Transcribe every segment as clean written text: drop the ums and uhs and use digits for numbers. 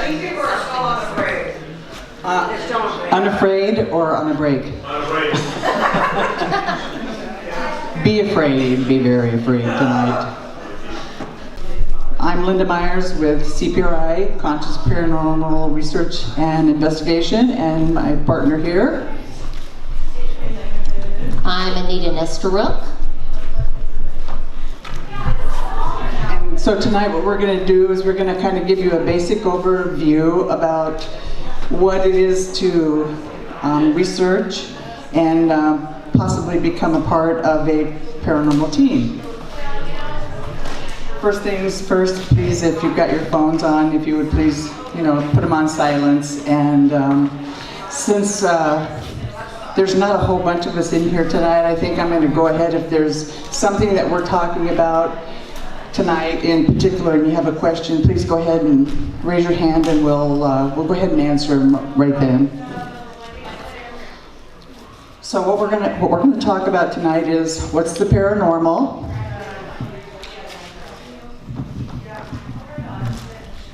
These people are so unafraid. Unafraid or on a break? Unafraid. Be afraid, be very afraid tonight. I'm Linda Myers with CPRI, Conscious Paranormal Research and Investigation, and my partner here. I'm Anita Nesteruk. And so tonight what we're going to do is we're going to kind of give you a basic overview about what it is to research and possibly become a part of a paranormal team. First things first, please, if you've got your phones on, if you would please, put them on silence. And since there's not a whole bunch of us in here tonight, I think I'm going to go ahead. If there's something that we're talking about tonight in particular and you have a question, please go ahead and raise your hand and we'll go ahead and answer them right then. So what we're going to talk about tonight is what's the paranormal.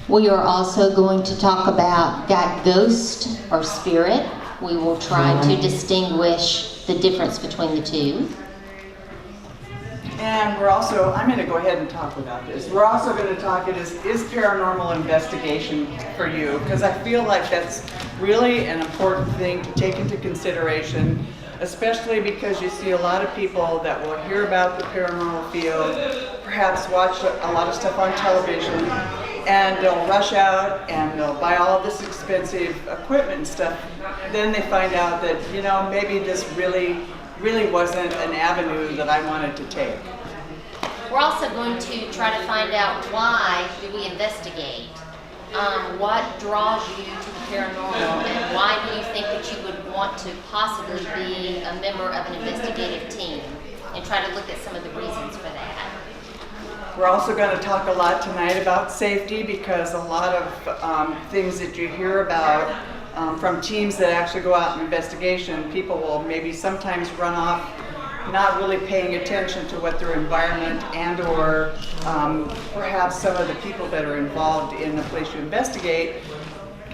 We are also going to talk about that ghost or spirit. We will try to distinguish the difference between the two. And I'm going to go ahead and talk about this. We're also going to talk is paranormal investigation for you? Because I feel like that's really an important thing to take into consideration, especially because you see a lot of people that will hear about the paranormal field, perhaps watch a lot of stuff on television, and they'll rush out and they'll buy all of this expensive equipment and stuff. Then they find out that, maybe this really wasn't an avenue that I wanted to take. We're also going to try to find out why do we investigate. What draws you to the paranormal, and why do you think that you would want to possibly be a member of an investigative team, and try to look at some of the reasons for that. We're also going to talk a lot tonight about safety, because a lot of things that you hear about from teams that actually go out in investigation, people will maybe sometimes run off not really paying attention to what their environment and or perhaps some of the people that are involved in the place you investigate,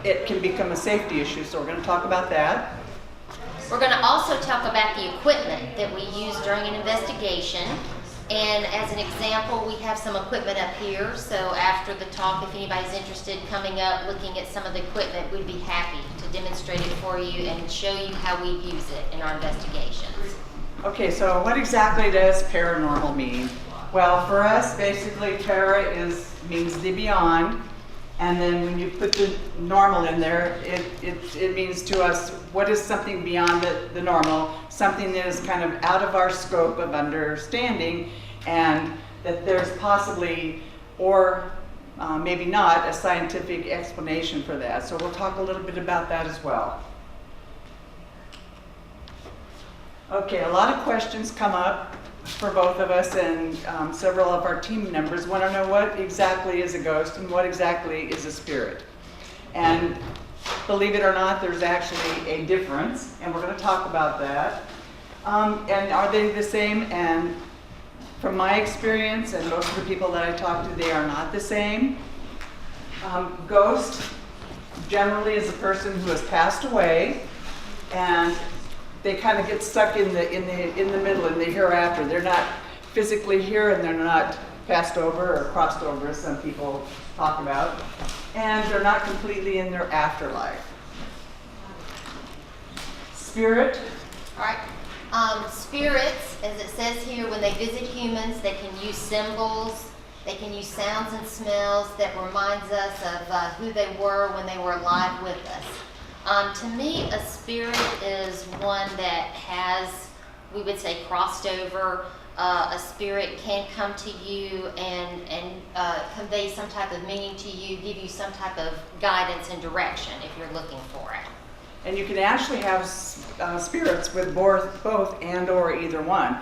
it can become a safety issue. So we're going to talk about that. We're going to also talk about the equipment that we use during an investigation. And as an example, we have some equipment up here. So after the talk, if anybody's interested coming up, looking at some of the equipment, we'd be happy to demonstrate it for you and show you how we use it in our investigations. Okay, so what exactly does paranormal mean? Well, for us, basically, para means the beyond. And then when you put the normal in there, it means to us, what is something beyond the normal, something that is kind of out of our scope of understanding, and that there's possibly, or maybe not, a scientific explanation for that. So we'll talk a little bit about that as well. Okay, a lot of questions come up for both of us, and several of our team members want to know what exactly is a ghost and what exactly is a spirit. And believe it or not, there's actually a difference, and we're going to talk about that. And are they the same? And from my experience, and most of the people that I talk to, they are not the same. Ghost generally is a person who has passed away, and they kind of get stuck in the middle, in the hereafter. They're not physically here, and they're not passed over or crossed over, as some people talk about, and they're not completely in their afterlife. Spirit. All right. Spirits, as it says here, when they visit humans, they can use symbols, they can use sounds and smells that reminds us of who they were when they were alive with us. To me, a spirit is one that has, we would say, crossed over. A spirit can come to you and convey some type of meaning to you, give you some type of guidance and direction if you're looking for it. And you can actually have spirits with both and or either one.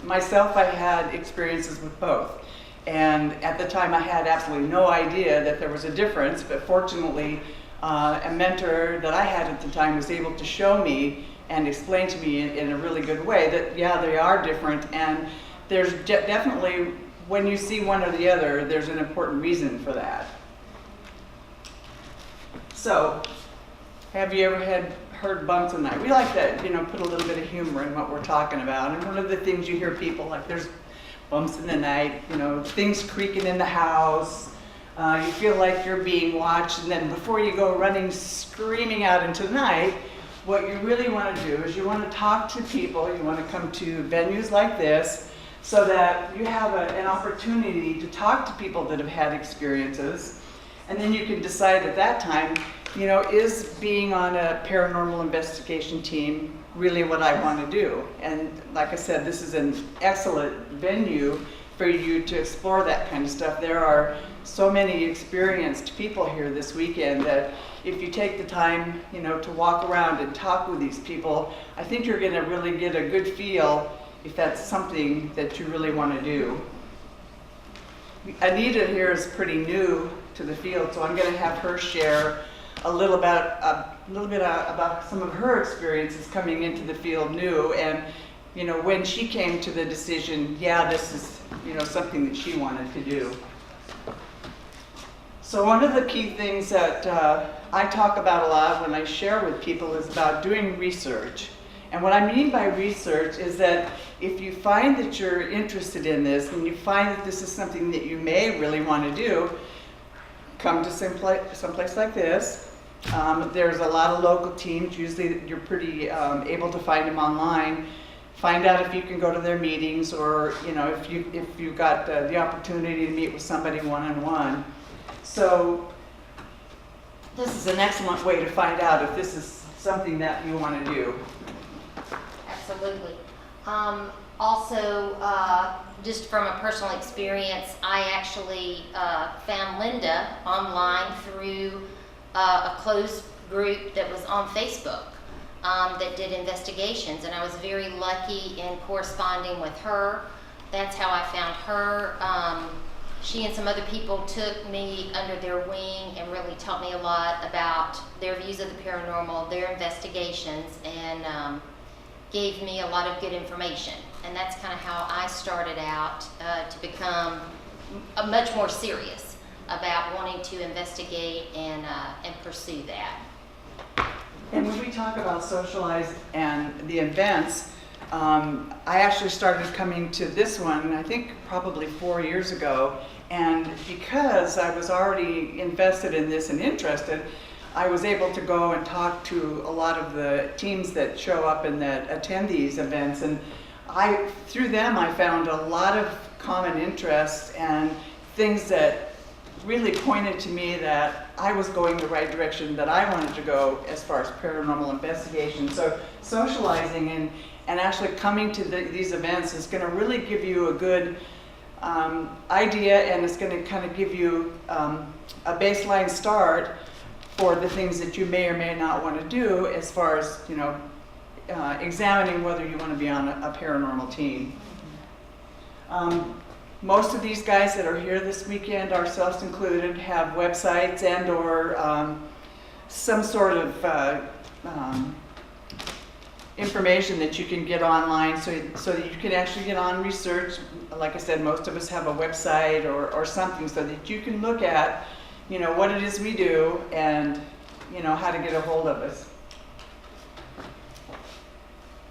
Myself, I had experiences with both. And at the time, I had absolutely no idea that there was a difference, but fortunately, a mentor that I had at the time was able to show me and explain to me in a really good way that, yeah, they are different, and there's definitely, when you see one or the other, there's an important reason for that. So, have you ever heard bumps in the night? We like to, put a little bit of humor in what we're talking about. And one of the things you hear people like, there's bumps in the night, things creaking in the house. You feel like you're being watched, and then before you go running, screaming out into the night, what you really want to do is you want to talk to people. You want to come to venues like this so that you have an opportunity to talk to people that have had experiences, and then you can decide at that time, is being on a paranormal investigation team really what I want to do? And like I said, this is an excellent venue for you to explore that kind of stuff. There are so many experienced people here this weekend that if you take the time, to walk around and talk with these people, I think you're going to really get a good feel if that's something that you really want to do. Anita here is pretty new to the field, so I'm going to have her share a little bit about some of her experiences coming into the field new, and when she came to the decision, this is something that she wanted to do. So one of the key things that I talk about a lot when I share with people is about doing research. And what I mean by research is that if you find that you're interested in this and you find that this is something that you may really want to do, come to someplace like this. There's a lot of local teams. Usually you're pretty able to find them online. Find out if you can go to their meetings, or if you got the opportunity to meet with somebody one-on-one. So this is an excellent way to find out if this is something that you want to do. Absolutely. Also, just from a personal experience, I actually found Linda online through a closed group that was on Facebook that did investigations, and I was very lucky in corresponding with her. That's how I found her. She and some other people took me under their wing and really taught me a lot about their views of the paranormal, their investigations, and gave me a lot of good information. And that's kind of how I started out to become much more serious about wanting to investigate and pursue that. And when we talk about socialize and the events, I actually started coming to this one, I think probably 4 years ago, and because I was already invested in this and interested, I was able to go and talk to a lot of the teams that show up and that attend these events, and through them I found a lot of common interests and things that really pointed to me that I was going the right direction, that I wanted to go as far as paranormal investigation. So socializing and actually coming to these events is going to really give you a good idea, and it's going to kind of give you a baseline start for the things that you may or may not want to do as far as, examining whether you want to be on a paranormal team. Most of these guys that are here this weekend, ourselves included, have websites and or some sort of information that you can get online so that you can actually get on research. Like I said, most of us have a website or something so that you can look at, what it is we do and, how to get a hold of us.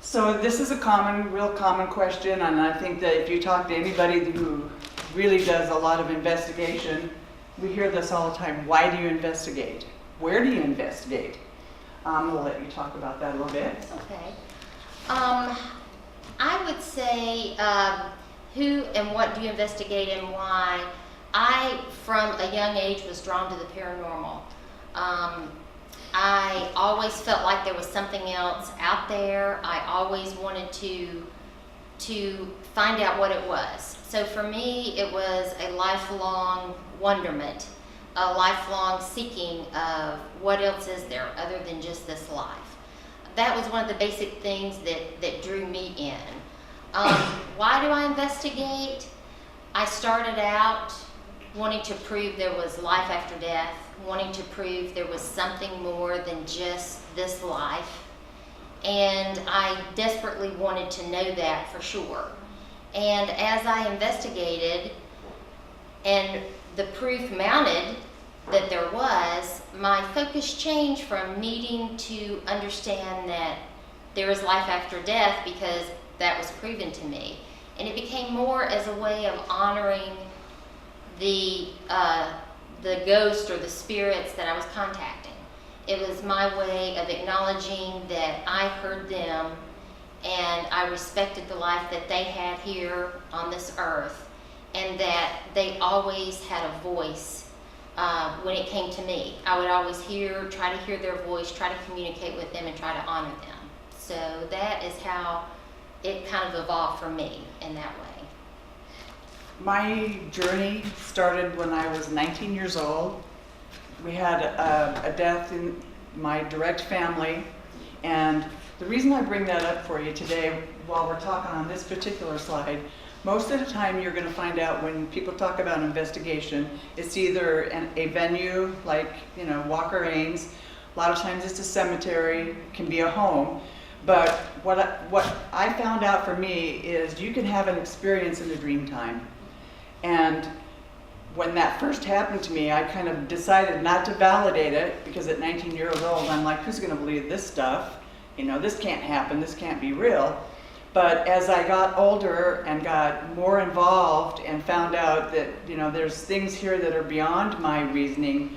So this is a real common question, and I think that if you talk to anybody who really does a lot of investigation, we hear this all the time. Why do you investigate? Where do you investigate? We'll let you talk about that a little bit. Okay. I would say who and what do you investigate and why. I, from a young age, was drawn to the paranormal. I always felt like there was something else out there. I always wanted to find out what it was. So for me, it was a lifelong wonderment, a lifelong seeking of what else is there other than just this life. That was one of the basic things that drew me in. Why do I investigate? I started out wanting to prove there was life after death, wanting to prove there was something more than just this life. And I desperately wanted to know that for sure. And as I investigated and the proof mounted that that there was, my focus changed from needing to understand that there is life after death because that was proven to me. And it became more as a way of honoring the ghost or the spirits that I was contacting. It was my way of acknowledging that I heard them and I respected the life that they had here on this earth, and that they always had a voice when it came to me. I would always try to hear their voice, try to communicate with them, and try to honor them. So that is how it kind of evolved for me in that way. My journey started when I was 19 years old. We had a death in my direct family, and the reason I bring that up for you today while we're talking on this particular slide, most of the time you're going to find out when people talk about investigation, it's either a venue like, Walker Ames. A lot of times it's a cemetery, it can be a home. But what I found out for me is you can have an experience in the dream time. And when that first happened to me, I kind of decided not to validate it, because at 19 years old, I'm like, who's going to believe this stuff? This can't happen, this can't be real. But as I got older and got more involved and found out that, there's things here that are beyond my reasoning,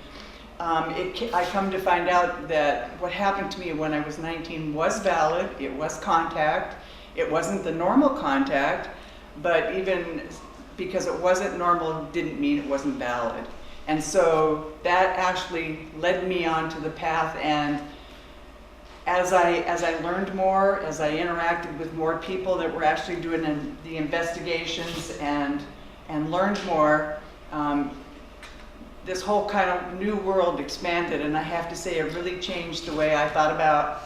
I come to find out that what happened to me when I was 19 was valid. It was contact. It wasn't the normal contact, but even because it wasn't normal didn't mean it wasn't valid. And so that actually led me onto the path, and as I learned more, as I interacted with more people that were actually doing the investigations and learned more, this whole kind of new world expanded, and I have to say it really changed the way I thought about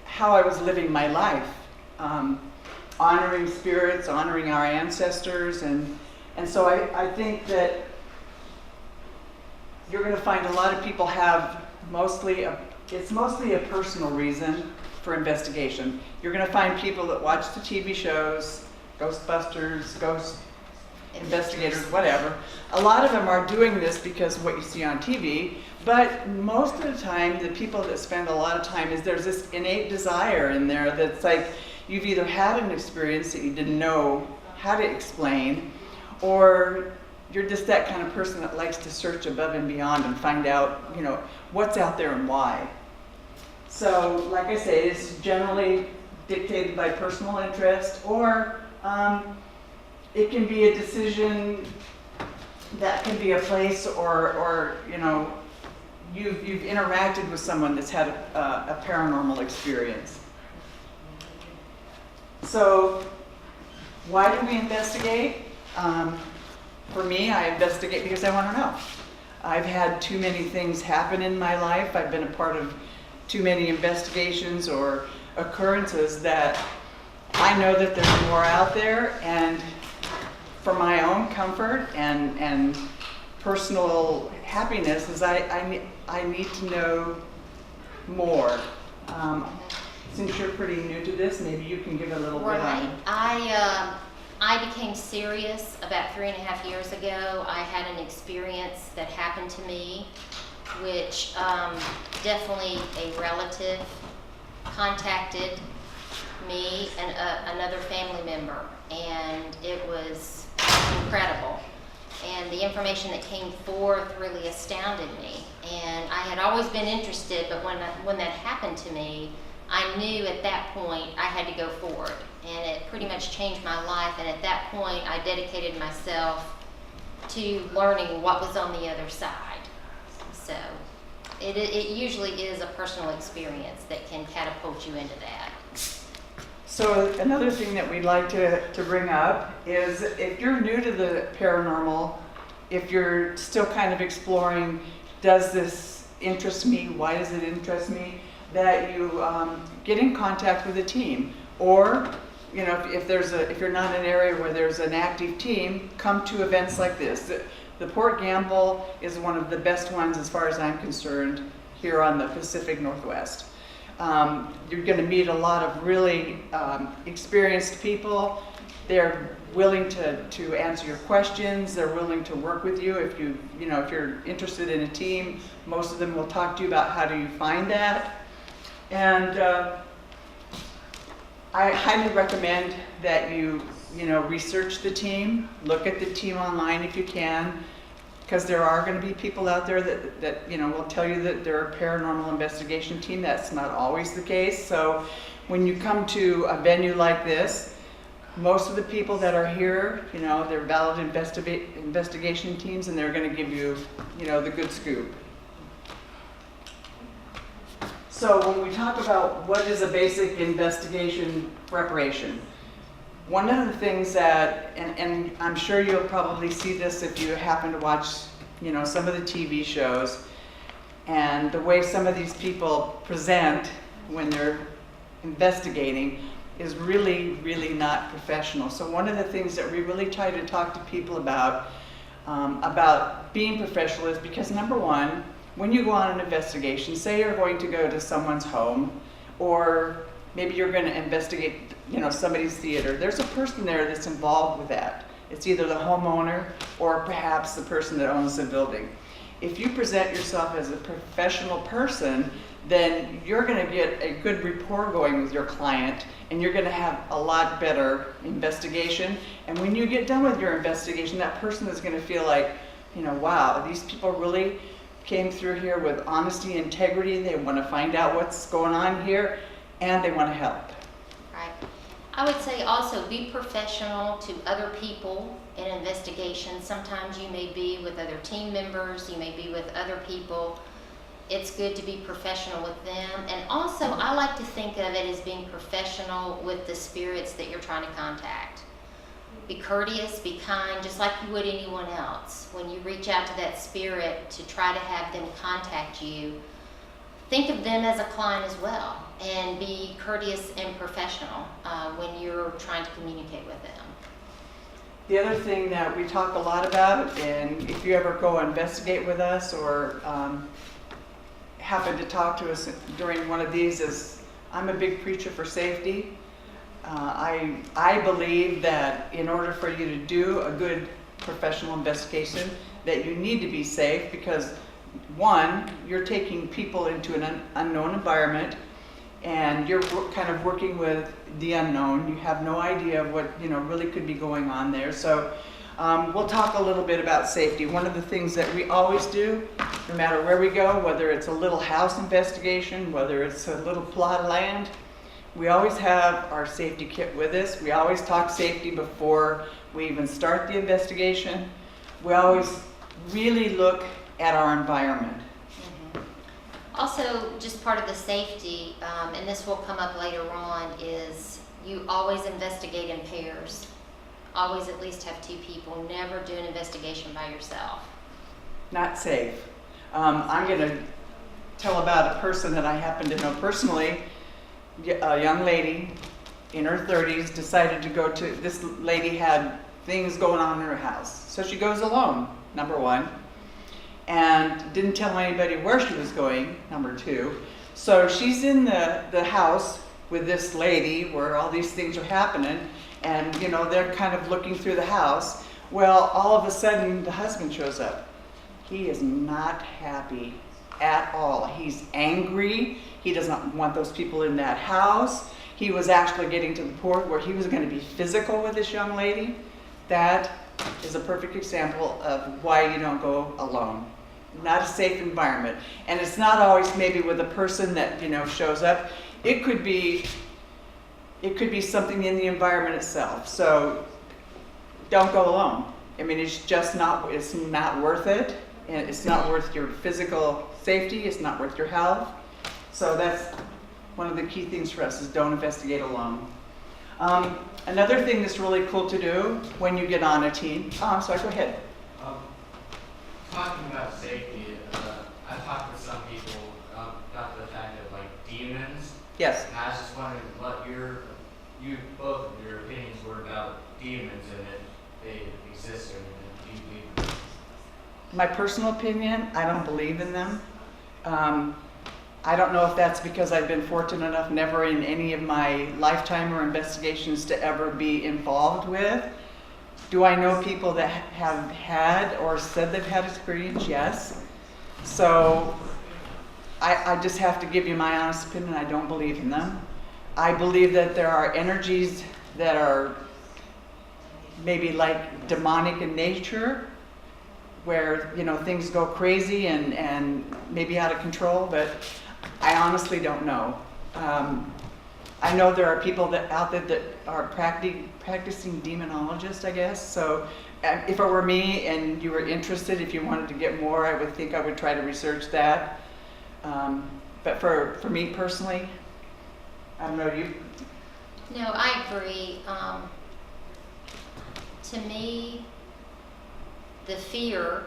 how I was living my life, honoring spirits, honoring our ancestors, and so I think that you're going to find a lot of people have it's mostly a personal reason for investigation. You're going to find people that watch the TV shows, Ghostbusters, Ghost Investigators, whatever. A lot of them are doing this because of what you see on TV, but most of the time, the people that spend a lot of time there's this innate desire in there that's like you've either had an experience that you didn't know how to explain, or you're just that kind of person that likes to search above and beyond and find out, what's out there and why. So, like I say, it's generally dictated by personal interest, or it can be a decision that can be a place, or you've interacted with someone that's had a paranormal experience. So, why do we investigate? For me, I investigate because I want to know. I've had too many things happen in my life. I've been a part of too many investigations or occurrences that I know that there's more out there, and for my own comfort and personal happiness is I need to know more. Since you're pretty new to this, maybe you can give a little bit on. I became serious about 3.5 years ago. I had an experience that happened to me, which definitely a relative contacted me and another family member, and it was incredible. And the information that came forth really astounded me. And I had always been interested, but when that happened to me, I knew at that point I had to go forward. And it pretty much changed my life. And at that point, I dedicated myself to learning what was on the other side. So it usually is a personal experience that can catapult you into that. So another thing that we'd like to bring up is if you're new to the paranormal, if you're still kind of exploring, does this interest me? Why does it interest me? That you get in contact with a team, or if you're not in an area where there's an active team, come to events like this. The Port Gamble is one of the best ones as far as I'm concerned here on the Pacific Northwest. You're going to meet a lot of really experienced people they're willing to answer your questions. They're willing to work with you. If if you're interested in a team, most of them will talk to you about how do you find that. And I highly recommend that you research the team, look at the team online if you can, because there are going to be people out there that will tell you that they're a paranormal investigation team. That's not always the case. So when you come to a venue like this, most of the people that are here, they're valid investigation teams, and they're going to give you, the good scoop. So when we talk about what is a basic investigation preparation, one of the things that, and I'm sure you'll probably see this if you happen to watch, some of the TV shows, and the way some of these people present when they're investigating is really, really not professional. So one of the things that we really try to talk to people about being professional is because, number one, when you go on an investigation, say you're going to go to someone's home, or maybe you're going to investigate, somebody's theater, there's a person there that's involved with that. It's either the homeowner or perhaps the person that owns the building. If you present yourself as a professional person, then you're going to get a good rapport going with your client, and you're going to have a lot better investigation. And when you get done with your investigation, that person is going to feel like, wow, these people really came through here with honesty, integrity. They want to find out what's going on here, and they want to help. Right. I would say also be professional to other people in investigations. Sometimes you may be with other team members, you may be with other people. It's good to be professional with them. And also, I like to think of it as being professional with the spirits that you're trying to contact. Be courteous, be kind, just like you would anyone else. When you reach out to that spirit to try to have them contact you, think of them as a client as well, and be courteous and professional when you're trying to communicate with them. The other thing that we talk a lot about, and if you ever go investigate with us or happen to talk to us during one of these, is I'm a big preacher for safety. I believe that in order for you to do a good professional investigation, that you need to be safe, because one, you're taking people into an unknown environment, and you're kind of working with the unknown. You have no idea of what really could be going on there. So we'll talk a little bit about safety. One of the things that we always do, no matter where we go, whether it's a little house investigation, whether it's a little plot of land, we always have our safety kit with us. We always talk safety before we even start the investigation. We always really look at our environment. Also, just part of the safety, and this will come up later on, is you always investigate in pairs. Always at least have two people. Never do an investigation by yourself. Not safe. I'm going to tell about a person that I happen to know personally. A young lady in her 30s decided to go to, this lady had things going on in her house. So she goes alone, number one, and didn't tell anybody where she was going, number two. So she's in the house with this lady where all these things are happening, and they're kind of looking through the house. Well, all of a sudden the husband shows up. He is not happy at all. He's angry. He doesn't want those people in that house. He was actually getting to the point where he was going to be physical with this young lady. That is a perfect example of why you don't go alone. Not a safe environment. And it's not always maybe with a person that shows up. It could be something in the environment itself. So don't go alone. I mean, it's not worth it. And it's not worth your physical safety. It's not worth your health. So that's one of the key things for us, is don't investigate alone. Another thing that's really cool to do when you get on a team. Oh, I'm sorry, go ahead. Talking about safety, I've talked with some people about the fact of demons. Yes. And I was just wondering what both of your opinions were about demons, and if they exist, or do you believe them? My personal opinion, I don't believe in them. I don't know if that's because I've been fortunate enough never in any of my lifetime or investigations to ever be involved with. Do I know people that have had or said they've had experience? Yes. So I just have to give you my honest opinion. I don't believe in them. I believe that there are energies that are maybe like demonic in nature, where, you know, things go crazy and maybe out of control, but I honestly don't know. I know there are people that out there that are practicing demonologists, I guess. So if it were me and you were interested, if you wanted to get more, I would think I would try to research that. But for me personally, I don't know, you? No, I agree. To me, the fear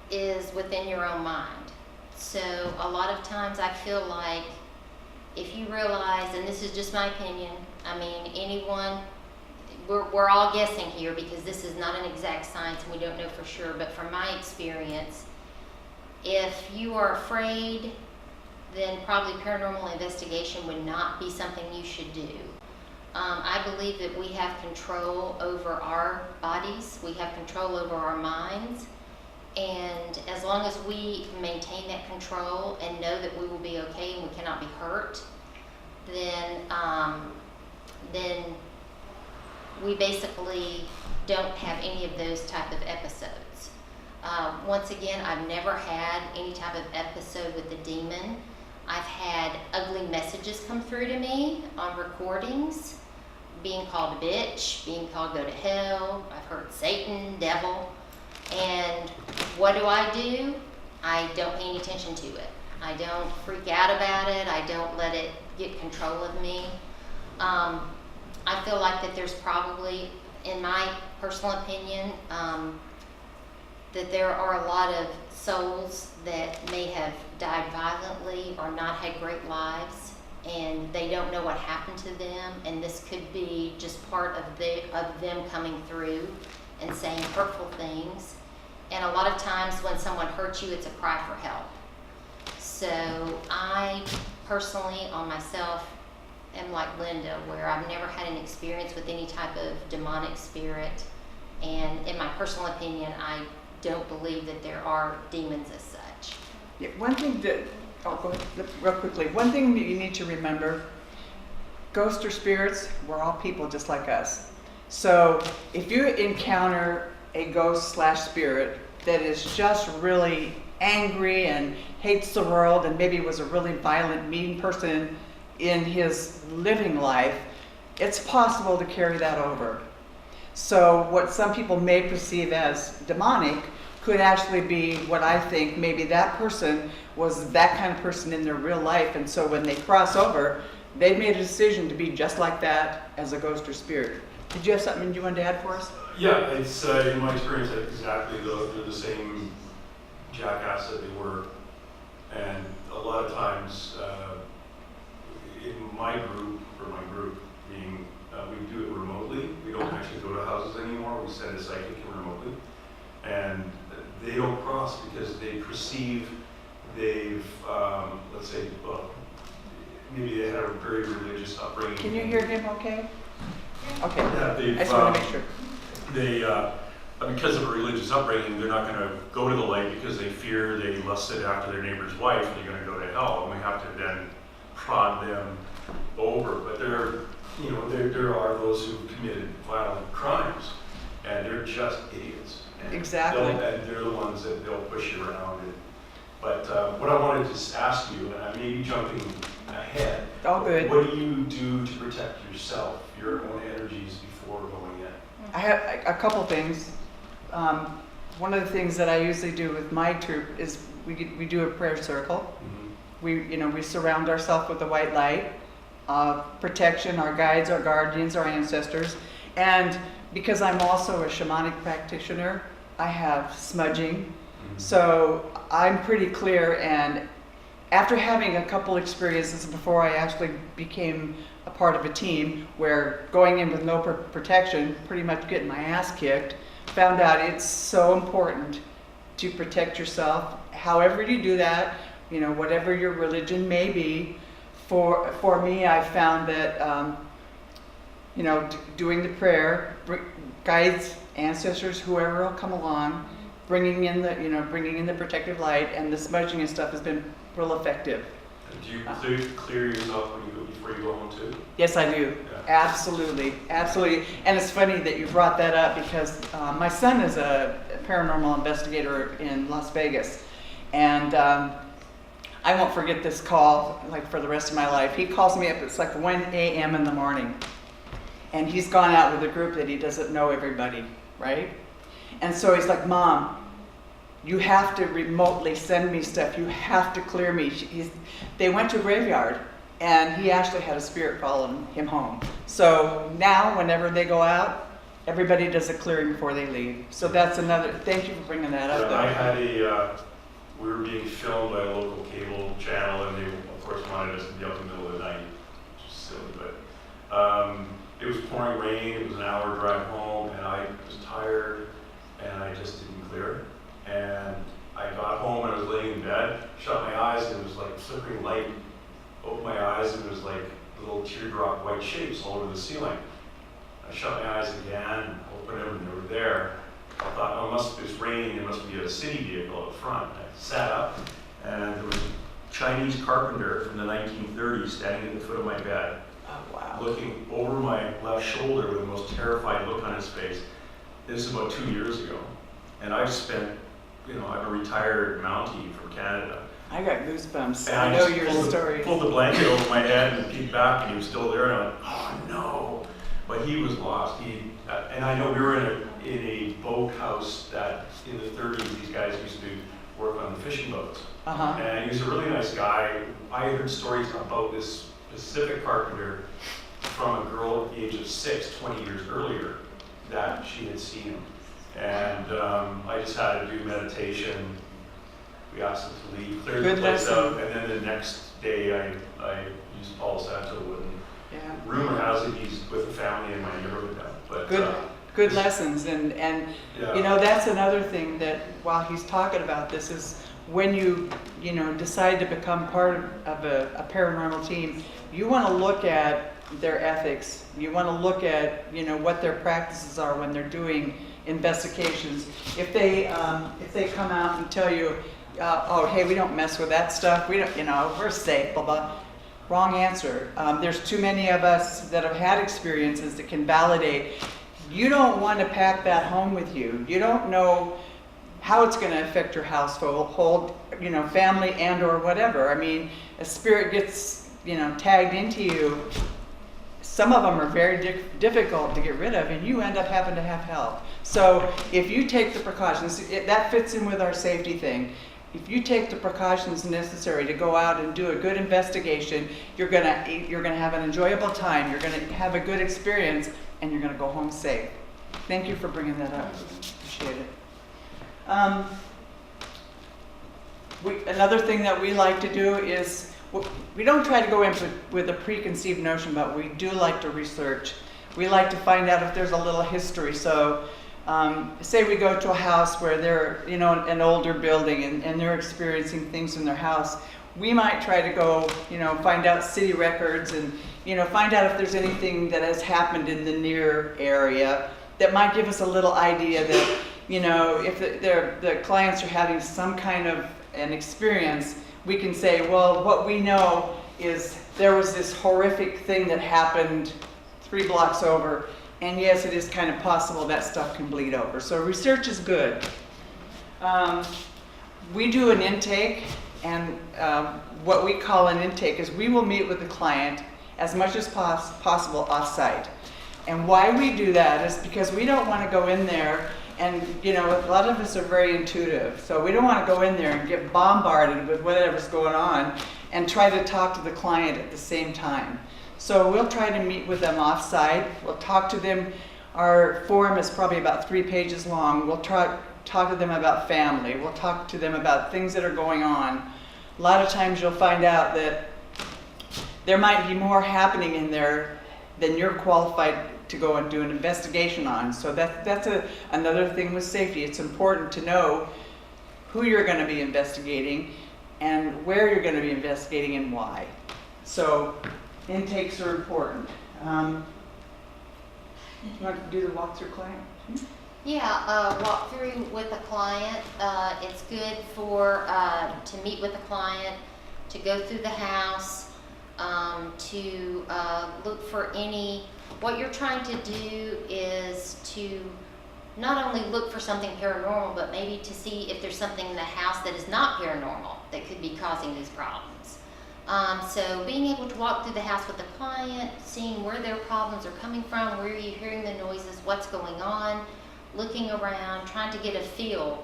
is within your own mind. So a lot of times I feel like if you realize, and this is just my opinion, I mean, anyone, we're all guessing here because this is not an exact science and we don't know for sure, but from my experience, if you are afraid, then probably paranormal investigation would not be something you should do. I believe that we have control over our bodies, we have control over our minds, and as long as we maintain that control and know that we will be okay and we cannot be hurt, then we basically don't have any of those type of episodes. Once again, I've never had any type of episode with the demon. I've had ugly messages come through to me on recordings, being called a bitch, being called go to hell. I've heard Satan, devil. And what do? I don't pay any attention to it. I don't freak out about it. I don't let it get control of me. I feel like that there's probably, in my personal opinion, that there are a lot of souls that may have died violently or not had great lives, and they don't know what happened to them, and this could be just part of them coming through and saying hurtful things. And a lot of times when someone hurts you, it's a cry for help. So I personally, on myself, am like Linda, where I've never had an experience with any type of demonic spirit, and in my personal opinion, I don't believe that there are demons as such. Yeah, one thing that, go ahead, real quickly. One thing that you need to remember, ghosts or spirits, we're all people just like us. So if you encounter a ghost / spirit that is just really angry and hates the world and maybe was a really violent, mean person in his living life, it's possible to carry that over. So what some people may perceive as demonic could actually be what I think maybe that person was that kind of person in their real life, and so when they cross over, they made a decision to be just like that as a ghost or spirit. Did you have something you wanted to add for us? Yeah, it's in my experience exactly they're the same jackass that they were, and a lot of times in my group, being we do it remotely. We don't actually go to houses anymore. We send a psychic in remotely, and they don't cross because they perceive they've let's say maybe they had a very religious upbringing. Can you hear him okay? Okay. Yeah, I just want to make sure. They, because of a religious upbringing, they're not going to go to the light because they fear they lusted after their neighbor's wife and they're going to go to hell, and we have to then prod them over. But there are those who committed violent crimes, and they're just idiots. And Exactly. And they're the ones that they'll push you around. But what I wanted to ask you, and I may be jumping ahead, All good. what do you do to protect yourself, your own energies before going in? I have a couple things. One of the things that I usually do with my troop is we do a prayer circle. Mm-hmm. We surround ourselves with the white light, protection, our guides, our guardians, our ancestors, and because I'm also a shamanic practitioner, I have smudging. Mm-hmm. So I'm pretty clear, and after having a couple experiences before I actually became a part of a team where going in with no protection, pretty much getting my ass kicked, found out it's so important to protect yourself. However you do that, whatever your religion may be. For me, I found that, doing the prayer, guides, ancestors, whoever will come along, bringing in the protective light, and the smudging and stuff has been real effective. And do you clear yourself before you go home too? Yes, I do. Yeah. Absolutely. And it's funny that you brought that up because my son is a paranormal investigator in Las Vegas. And I won't forget this call like for the rest of my life. He calls me up, it's like 1 a.m. in the morning. And he's gone out with a group that he doesn't know everybody, right? And so he's like, Mom, you have to remotely send me stuff. You have to clear me. They went to a graveyard, and he actually had a spirit following him home. So now, whenever they go out, everybody does a clearing before they leave. So that's another, thank you for bringing that up. I had we were being filmed by a local cable channel, and they, of course, wanted us to be out in the middle of the night, which is silly, but it was pouring rain. It was an hour drive home, and I was tired, and I just didn't clear. And I got home and I was laying in bed, shut my eyes, and it was like flickering light. Opened my eyes, and it was like little teardrop white shapes all over the ceiling. I shut my eyes again, opened them, and they were there. I thought, oh, it's raining, there must be a city vehicle out front. I sat up, and there was a Chinese carpenter from the 1930s standing at the foot of my bed, looking over my left shoulder with the most terrified look on his face. This is about 2 years ago. And I've spent, I'm a retired Mountie from Canada. I got goosebumps. And I know your story. Pulled the blanket over my head and peeked back, and he was still there. And I went, oh no! But he was lost. And I know we were in a boathouse that in the 30s these guys used to work on the fishing boats. Uh-huh. And he was a really nice guy. I heard stories about this specific carpenter from a girl at the age of 6, 20 years earlier, that she had seen him. And I just had to do meditation. We asked him to leave, cleared the place out, and then the next day I used Palo Santo. And rumor has it he's with a family in my neighborhood now. But good lessons, and yeah. That's another thing that while he's talking about this is when you decide to become part of a paranormal team, you want to look at their ethics. You want to look at what their practices are when they're doing investigations. If they come out and tell you, oh hey, we don't mess with that stuff. We don't, we're safe. Blah blah. Wrong answer. There's too many of us that have had experiences that can validate. You don't want to pack that home with you. You don't know how it's going to affect your household, family and or whatever. I mean, a spirit gets, tagged into you. Some of them are very difficult to get rid of, and you end up having to have help. So if you take the precautions, that fits in with our safety thing. If you take the precautions necessary to go out and do a good investigation, you're gonna have an enjoyable time. You're gonna have a good experience, and you're gonna go home safe. Thank you for bringing that up. Appreciate it. Another thing that we like to do is we don't try to go in with a preconceived notion, but we do like to research. We like to find out if there's a little history. So. Say we go to a house where they're, an older building and they're experiencing things in their house. We might try to go, find out city records and, find out if there's anything that has happened in the near area that might give us a little idea that, if the clients are having some kind of an experience, we can say, well, what we know is there was this horrific thing that happened 3 blocks over. And yes, it is kind of possible that stuff can bleed over. So research is good. We do an intake, and what we call an intake is we will meet with the client as much as possible off-site. And why we do that is because we don't want to go in there and, a lot of us are very intuitive. So we don't want to go in there and get bombarded with whatever's going on and try to talk to the client at the same time. So we'll try to meet with them off-site. We'll talk to them. Our form is probably about 3 pages long. We'll talk to them about family. We'll talk to them about things that are going on. A lot of times you'll find out that there might be more happening in there than you're qualified to go and do an investigation on. So that's another thing with safety. It's important to know who you're going to be investigating and where you're going to be investigating and why. So intakes are important. You want to do the walkthrough, client? Yeah, walk through with a client. It's good for to meet with a client, to go through the house, to look for any. What you're trying to do is to not only look for something paranormal, but maybe to see if there's something in the house that is not paranormal that could be causing these problems. So being able to walk through the house with the client, seeing where their problems are coming from, where you're hearing the noises, what's going on, looking around, trying to get a feel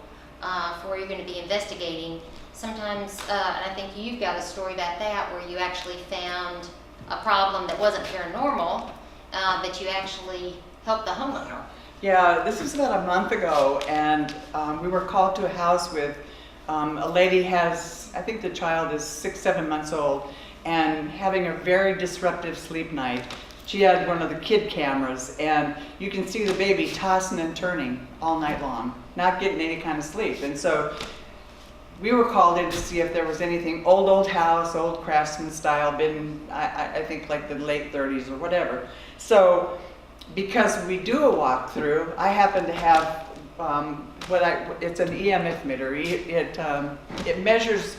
for where you're going to be investigating. Sometimes, and I think you've got a story about that, where you actually found a problem that wasn't paranormal, but you actually helped the homeowner. Yeah, this was about a month ago, and we were called to a house with a lady has, I think the child is 6-7 months old, and having a very disruptive sleep night. She had one of the kid cameras, and you can see the baby tossing and turning all night long, not getting any kind of sleep. And so we were called in to see if there was anything, old house, old craftsman style, been, I think like the late 30s or whatever. So because we do a walkthrough, I happen to have it's an EMF meter. It measures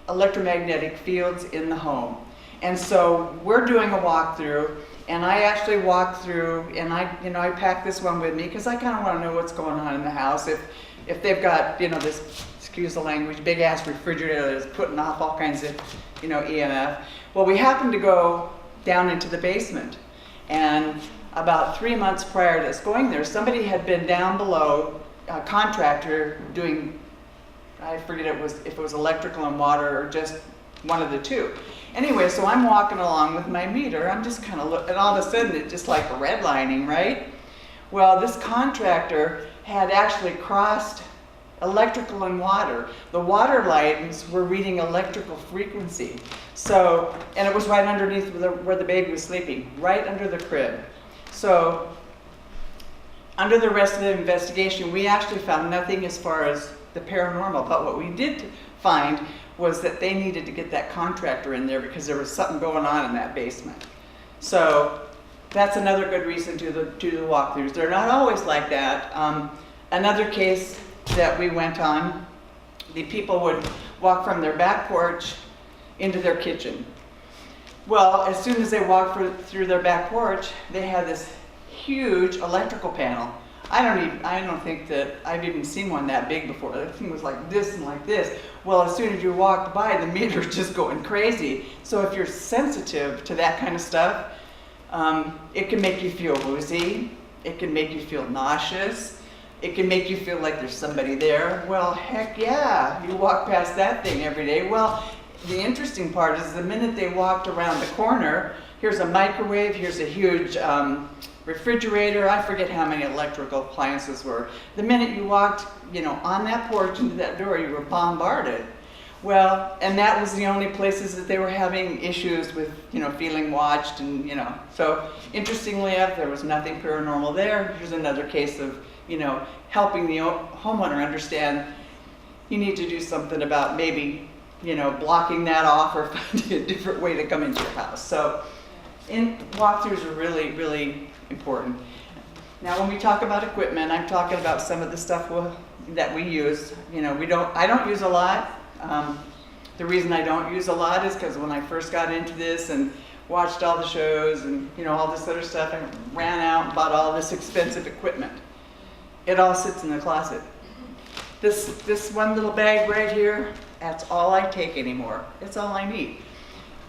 electromagnetic fields in the home. And so we're doing a walkthrough, and I actually walk through, and I pack this one with me because I kind of want to know what's going on in the house. If they've got, this, excuse the language, big ass refrigerator that's putting off all kinds of, EMF. Well, we happened to go down into the basement, and about 3 months prior to us going there, somebody had been down below, a contractor doing, I forget if it was electrical and water or just one of the two. Anyway, so I'm walking along with my meter. I'm just kind of looking, and all of a sudden it's just like redlining, right? Well, this contractor had actually crossed electrical and water. The water lines were reading electrical frequency. So, and it was right underneath where the baby was sleeping, right under the crib. So, under the rest of the investigation, we actually found nothing as far as the paranormal, but what we did find was that they needed to get that contractor in there because there was something going on in that basement. So that's another good reason to do the walkthroughs. They're not always like that. Another case that we went on, the people would walk from their back porch into their kitchen. Well, as soon as they walked through their back porch, they had this huge electrical panel. I don't think that I've even seen one that big before. The thing was like this and like this. Well, as soon as you walked by, the meter's just going crazy. So if you're sensitive to that kind of stuff, it can make you feel woozy. It can make you feel nauseous. It can make you feel like there's somebody there. Well, heck yeah, you walk past that thing every day. Well, the interesting part is the minute they walked around the corner, here's a microwave, here's a huge refrigerator, I forget how many electrical appliances were. The minute you walked, on that porch into that door, you were bombarded. Well, and that was the only places that they were having issues with, feeling watched and, So, interestingly enough, there was nothing paranormal there. Here's another case of, helping the homeowner understand you need to do something about maybe, blocking that off or finding a different way to come into your house. So, walkthroughs are really, really important. Now, when we talk about equipment, I'm talking about some of the stuff that we use. I don't use a lot. The reason I don't use a lot is because when I first got into this and watched all the shows and all this other stuff, I ran out and bought all this expensive equipment. It all sits in the closet. This one little bag right here, that's all I take anymore. It's all I need.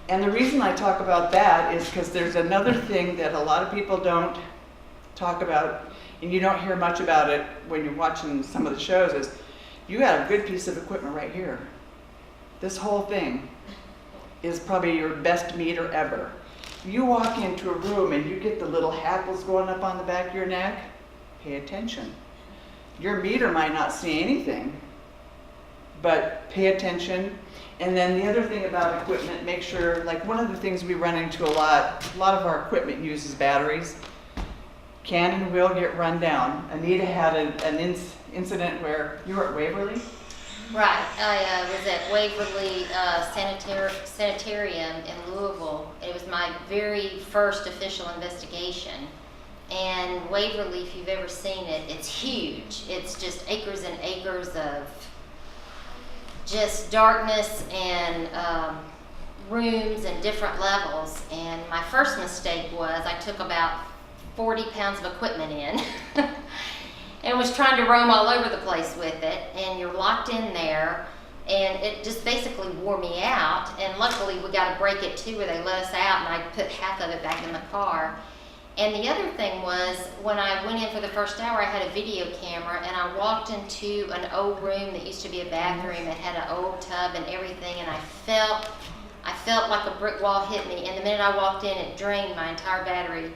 And the reason I talk about that is because there's another thing that a lot of people don't talk about, and you don't hear much about it when you're watching some of the shows, is you got a good piece of equipment right here. This whole thing is probably your best meter ever. You walk into a room and you get the little hackles going up on the back of your neck, pay attention. Your meter might not see anything, but pay attention. And then the other thing about equipment, make sure, like one of the things we run into a lot of our equipment uses batteries. Can and will get run down. Anita had an incident where you were at Waverly, Right, I was at Waverly Sanitarium in Louisville. It was my very first official investigation. And Waverly, if you've ever seen it, it's huge. It's just acres and acres of just darkness and rooms and different levels. And my first mistake was I took about 40 pounds of equipment in and was trying to roam all over the place with it. And you're locked in there, and it just basically wore me out. And luckily we got a break at 2 where they let us out, and I put half of it back in the car. And the other thing was, when I went in for the first hour, I had a video camera, and I walked into an old room that used to be a bathroom. It had an old tub and everything, and I felt like a brick wall hit me. And the minute I walked in, it drained my entire battery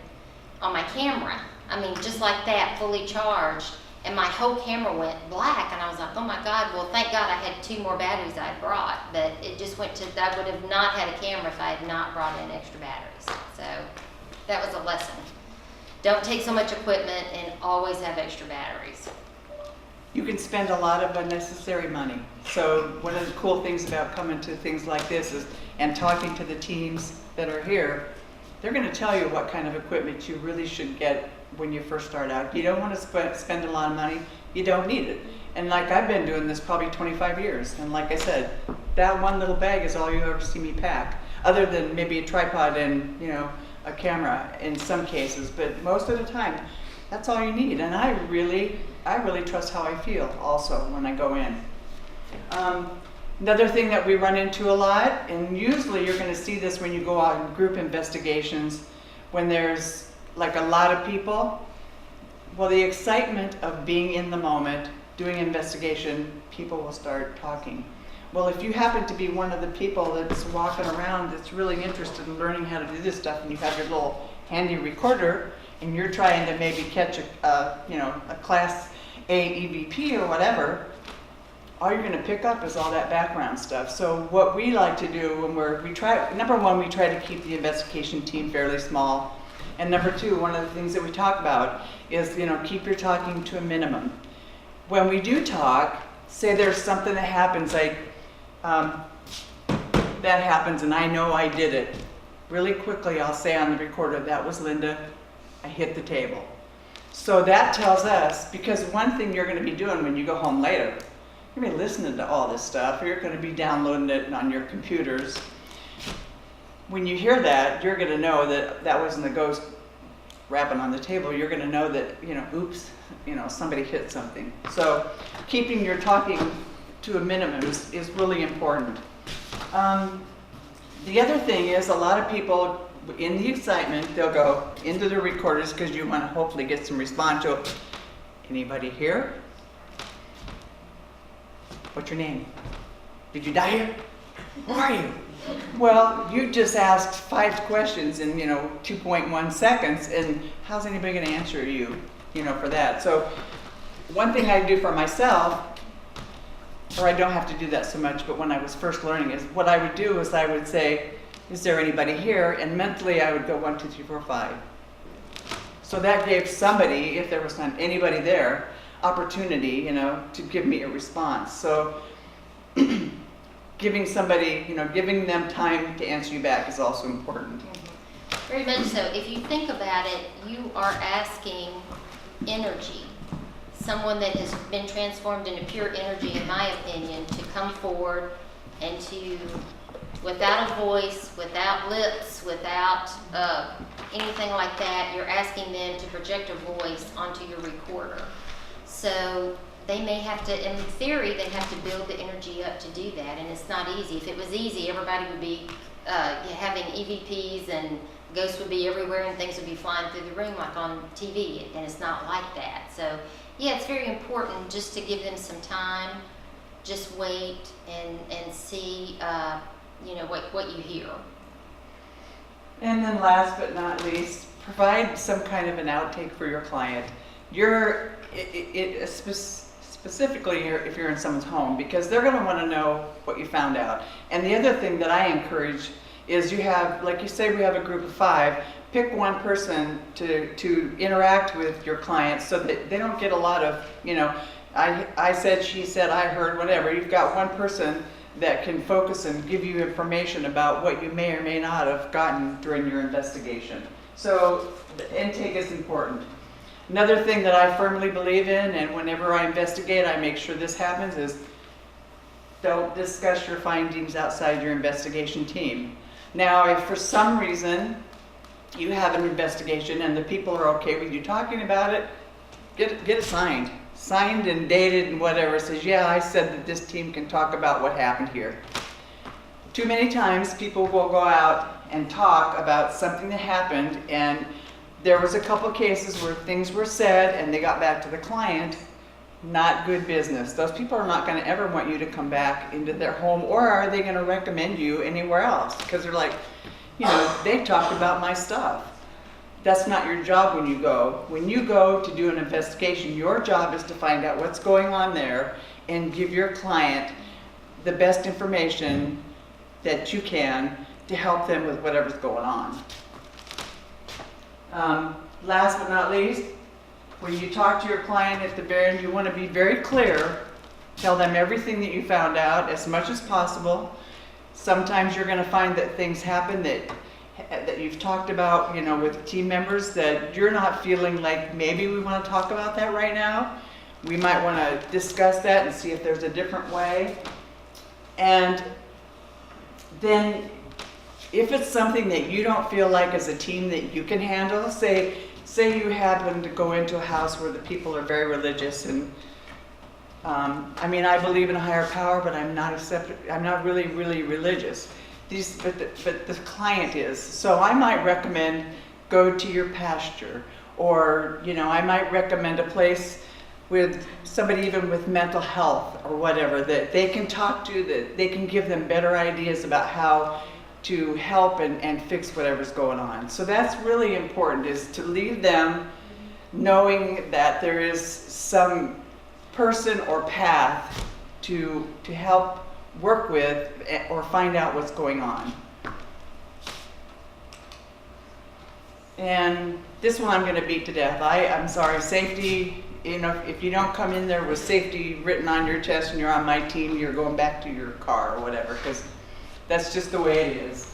on my camera. I mean, just like that, fully charged. And my whole camera went black, and I was like, oh my God, well, thank God I had 2 more batteries I had brought. But it just went to, I would have not had a camera if I had not brought in extra batteries. So that was a lesson. Don't take so much equipment, and always have extra batteries. You can spend a lot of unnecessary money. So one of the cool things about coming to things like this is, and talking to the teams that are here, they're going to tell you what kind of equipment you really should get when you first start out. You don't want to spend a lot of money. You don't need it. And like, I've been doing this probably 25 years. And like I said, that one little bag is all you ever see me pack, other than maybe a tripod and, you know, a camera in some cases. But most of the time, that's all you need. And I really trust how I feel also when I go in. Another thing that we run into a lot, and usually you're going to see this when you go out in group investigations, when there's like a lot of people, well, the excitement of being in the moment, doing investigation, people will start talking. Well, if you happen to be one of the people that's walking around that's really interested in learning how to do this stuff, and you have your little handy recorder, and you're trying to maybe catch a Class A EVP or whatever, all you're going to pick up is all that background stuff. So what we like to do when we try, number one, we try to keep the investigation team fairly small. And number 2, one of the things that we talk about is, keep your talking to a minimum. When we do talk, say there's something that happens, like that happens and I know I did it. Really quickly, I'll say on the recorder, that was Linda, I hit the table. So that tells us, because one thing you're going to be doing when you go home later, you're going to be listening to all this stuff, or you're going to be downloading it on your computers. When you hear that, you're going to know that that wasn't a ghost rapping on the table. You're going to know that, oops, somebody hit something. So keeping your talking to a minimum is really important. The other thing is, a lot of people, in the excitement, they'll go into the recorders because you want to hopefully get some response to, anybody here? What's your name? Did you die here? Where are you? Well, you just asked 5 questions in 2.1 seconds, and how's anybody going to answer you, for that? So one thing I do for myself, or I don't have to do that so much, but when I was first learning, is what I would do is I would say, is there anybody here? And mentally I would go 1, 2, 3, 4, 5. So that gave somebody, if there was not anybody there, opportunity, to give me a response. So giving somebody, giving them time to answer you back is also important. Very much so. If you think about it, you are asking energy. Someone that has been transformed into pure energy, in my opinion, to come forward and to, without a voice, without lips, without anything like that, you're asking them to project a voice onto your recorder. So they may have to, in theory, they have to build the energy up to do that, and it's not easy. If it was easy, everybody would be having EVPs, and ghosts would be everywhere, and things would be flying through the room like on TV, and it's not like that. So yeah, it's very important just to give them some time, just wait and see, what you hear. And then last but not least, provide some kind of an outtake for your client. Specifically if you're in someone's home, because they're going to want to know what you found out. And the other thing that I encourage is, you have, like you say, we have a group of 5, pick one person to interact with your clients so that they don't get a lot of, I said, she said, I heard, whatever. You've got one person that can focus and give you information about what you may or may not have gotten during your investigation. So the intake is important. Another thing that I firmly believe in, and whenever I investigate, I make sure this happens, is don't discuss your findings outside your investigation team. Now, if for some reason you have an investigation and the people are okay with you talking about it, get it signed. Signed and dated and whatever, says, yeah, I said that this team can talk about what happened here. Too many times people will go out and talk about something that happened, and there was a couple cases where things were said and they got back to the client. Not good business. Those people are not going to ever want you to come back into their home, or are they going to recommend you anywhere else? Because they're like, you know, they talked about my stuff. That's not your job when you go. When you go to do an investigation, your job is to find out what's going on there and give your client the best information that you can to help them with whatever's going on. Last but not least, when you talk to your client at the very end, you want to be very clear. Tell them everything that you found out as much as possible. Sometimes you're going to find that things happen that you've talked about, you know, with team members that you're not feeling like maybe we want to talk about that right now. We might want to discuss that and see if there's a different way. And then if it's something that you don't feel like as a team that you can handle, say you happen to go into a house where the people are very religious, and I mean, I believe in a higher power, but I'm not really religious. But the client is. So I might recommend go to your pastor, or, you know, I might recommend a place with somebody even with mental health or whatever that they can talk to, that they can give them better ideas about how to help and fix whatever's going on. So that's really important, is to leave them knowing that there is some person or path to help work with or find out what's going on. And this one I'm going to beat to death. I'm sorry, safety, you know, if you don't come in there with safety written on your chest and you're on my team, you're going back to your car or whatever, because that's just the way it is.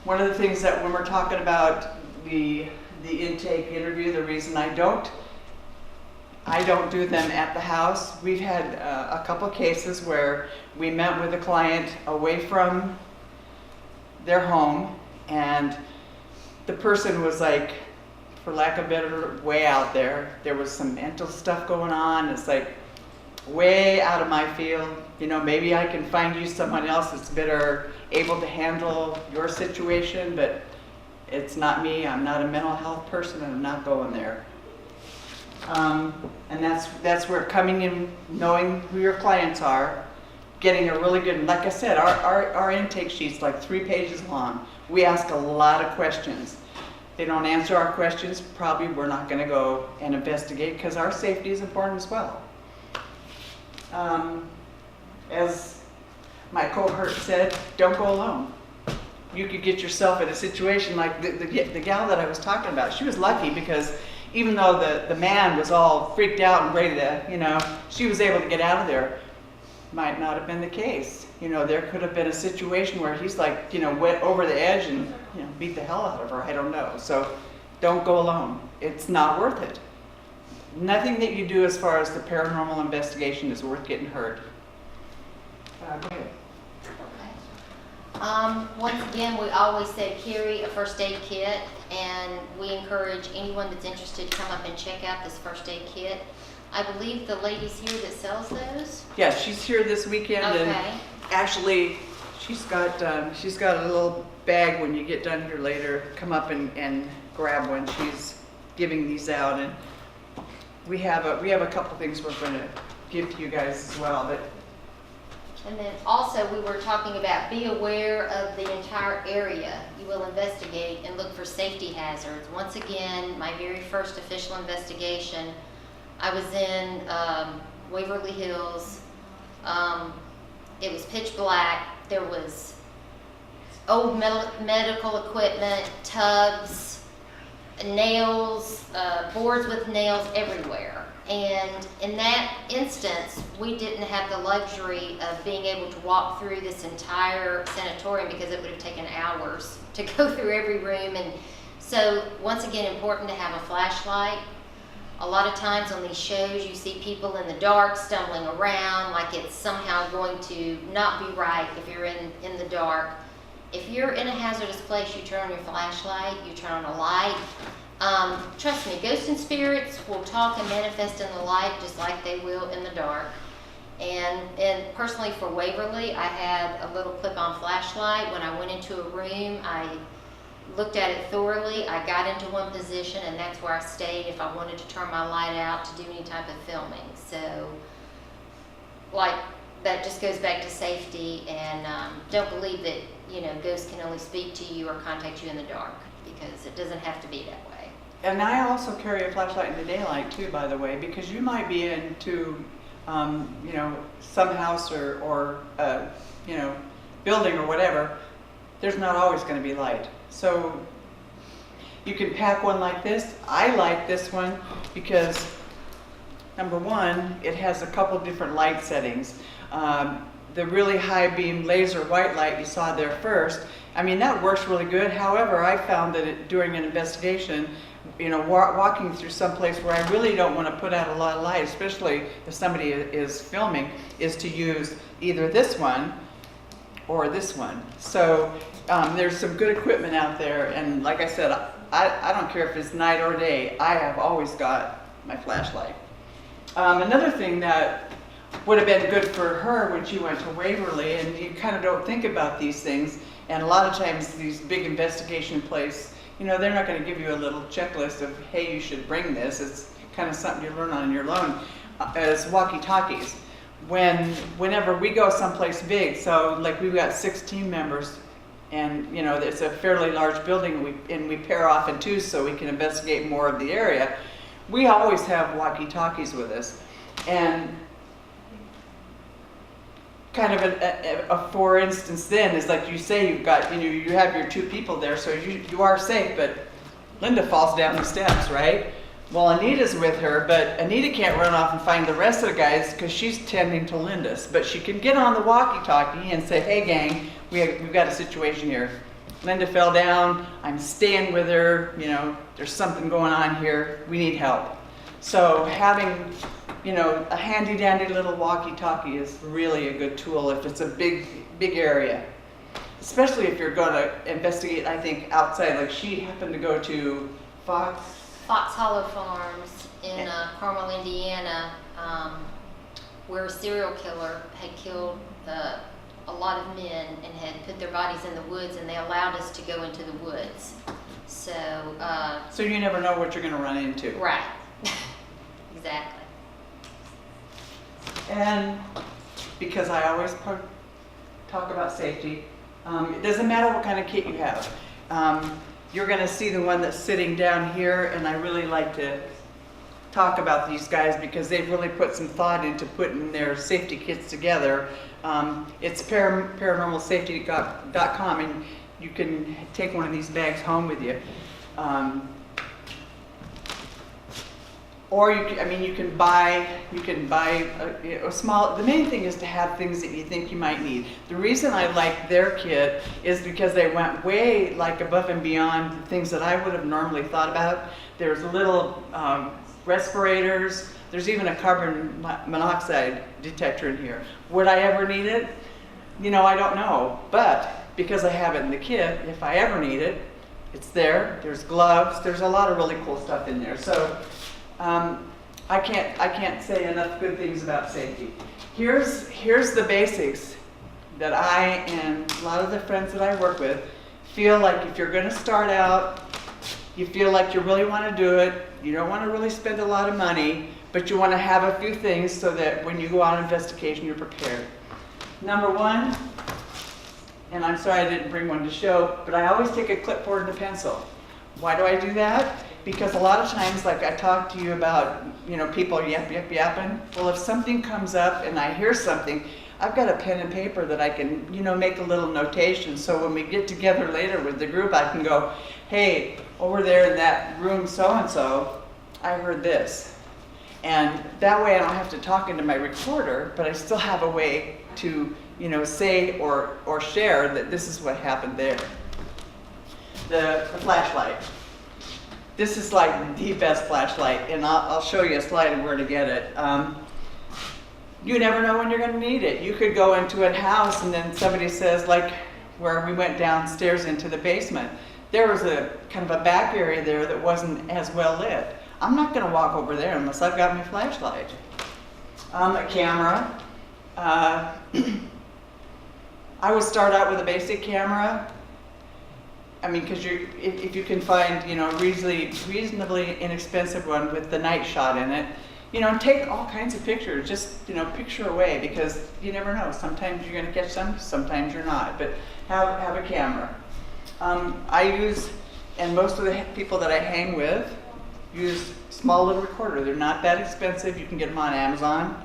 One of the things that when we're talking about the intake interview, the reason I don't do them at the house. We've had a couple cases where we met with a client away from their home, and the person was like, for lack of a better way out there. There was some mental stuff going on. It's like way out of my field. You know, maybe I can find you someone else that's better able to handle your situation, but it's not me. I'm not a mental health person, and I'm not going there. And that's where coming in, knowing who your clients are, getting a really good, like I said, our intake sheet's like 3 pages long. We ask a lot of questions. If they don't answer our questions, probably we're not going to go and investigate, because our safety is important as well. As my cohort said, don't go alone. You could get yourself in a situation like the gal that I was talking about. She was lucky, because even though the man was all freaked out and ready to, you know, she was able to get out of there. Might not have been the case. You know, there could have been a situation where he's like, you know, went over the edge and, you know, beat the hell out of her. I don't know. So don't go alone. It's not worth it. Nothing that you do as far as the paranormal investigation is worth getting hurt. Go ahead. Once again, we always say carry a first aid kit, and we encourage anyone that's interested to come up and check out this first aid kit. I believe the lady's here that sells those. Yeah, she's here this weekend, Okay. and actually, she's got a little bag when you get done here later. Come up and grab one. She's giving these out, and we have a couple things we're going to give to you guys as well. But And then also, we were talking about be aware of the entire area. You will investigate and look for safety hazards. Once again, my very first official investigation, I was in Waverly Hills. It was pitch black. There was old medical equipment, tubs, nails, boards with nails everywhere. And in that instance, we didn't have the luxury of being able to walk through this entire sanatorium because it would have taken hours to go through every room. And so, once again, important to have a flashlight. A lot of times on these shows, you see people in the dark stumbling around like it's somehow going to not be right if you're in the dark. If you're in a hazardous place, you turn on your flashlight, you turn on a light. Trust me, ghosts and spirits will talk and manifest in the light just like they will in the dark. And personally for Waverly, I had a little clip-on flashlight. When I went into a room, I looked at it thoroughly. I got into one position, and that's where I stayed if I wanted to turn my light out to do any type of filming. So, like, that just goes back to safety, and don't believe that, you know, ghosts can only speak to you or contact you in the dark, because it doesn't have to be that way. And I also carry a flashlight in the daylight too, by the way, because you might be into, you know, some house or you know, building or whatever. There's not always going to be light. So you can pack one like this. I like this one because, number one, it has a couple different light settings. The really high beam laser white light you saw there first, I mean, that works really good. However, I found that during an investigation, you know, walking through some place where I really don't want to put out a lot of light, especially if somebody is filming, is to use either this one or this one. So there's some good equipment out there, and like I said, I don't care if it's night or day, I have always got my flashlight. Another thing that would have been good for her when she went to Waverly, and you kind of don't think about these things, and a lot of times these big investigation places, you know, they're not going to give you a little checklist of, hey, you should bring this. It's kind of something you learn on your own, as walkie-talkies. Whenever we go someplace big, so like we've got 6 team members, and you know, it's a fairly large building, and we pair off in twos so we can investigate more of the area, we always have walkie-talkies with us. And kind of a for instance then is like you say, you've got, you know, you have your 2 people there, so you are safe, but Linda falls down the steps, right? Well, Anita's with her, but Anita can't run off and find the rest of the guys because she's tending to Linda's. But she can get on the walkie-talkie and say, hey gang, we've got a situation here. Linda fell down, I'm staying with her, you know, there's something going on here, we need help. So having, you know, a handy-dandy little walkie-talkie is really a good tool if it's a big area. Especially if you're going to investigate, I think, outside. Like she happened to go to Fox Hollow Farms in Carmel, Indiana, where a serial killer had killed a lot of men and had put their bodies in the woods, and they allowed us to go into the woods. So you never know what you're going to run into. Right. Exactly. And because I always talk about safety, it doesn't matter what kind of kit you have. You're going to see the one that's sitting down here, and I really like to talk about these guys because they've really put some thought into putting their safety kits together. It's paranormalsafety.com, and you can take one of these bags home with you. Or you can buy a small. The main thing is to have things that you think you might need. The reason I like their kit is because they went way like above and beyond the things that I would have normally thought about. There's little respirators. There's even a carbon monoxide detector in here. Would I ever need it? You know, I don't know. But because I have it in the kit, if I ever need it, it's there. There's gloves. There's a lot of really cool stuff in there. So. I can't say enough good things about safety. Here's the basics that I and a lot of the friends that I work with feel like if you're going to start out, you feel like you really want to do it, you don't want to really spend a lot of money, but you want to have a few things so that when you go on investigation, you're prepared. Number one, and I'm sorry I didn't bring one to show, but I always take a clipboard and a pencil. Why do I do that? Because a lot of times, like I talked to you about, you know, people yapping. Well, if something comes up and I hear something, I've got a pen and paper that I can, make a little notation. So when we get together later with the group, I can go, hey, over there in that room so-and-so, I heard this. And that way I don't have to talk into my recorder, but I still have a way to, say or share that this is what happened there. The flashlight. This is like the best flashlight, and I'll show you a slide of where to get it. You never know when you're going to need it. You could go into a house and then somebody says, like where we went downstairs into the basement, there was a kind of a back area there that wasn't as well lit. I'm not going to walk over there unless I've got my flashlight. A camera. I would start out with a basic camera. I mean, because if you can find, reasonably inexpensive one with the night shot in it, take all kinds of pictures. Just, picture away, because you never know. Sometimes you're going to catch some, sometimes you're not. But have a camera. I use, and most of the people that I hang with use small little recorder. They're not that expensive. You can get them on Amazon.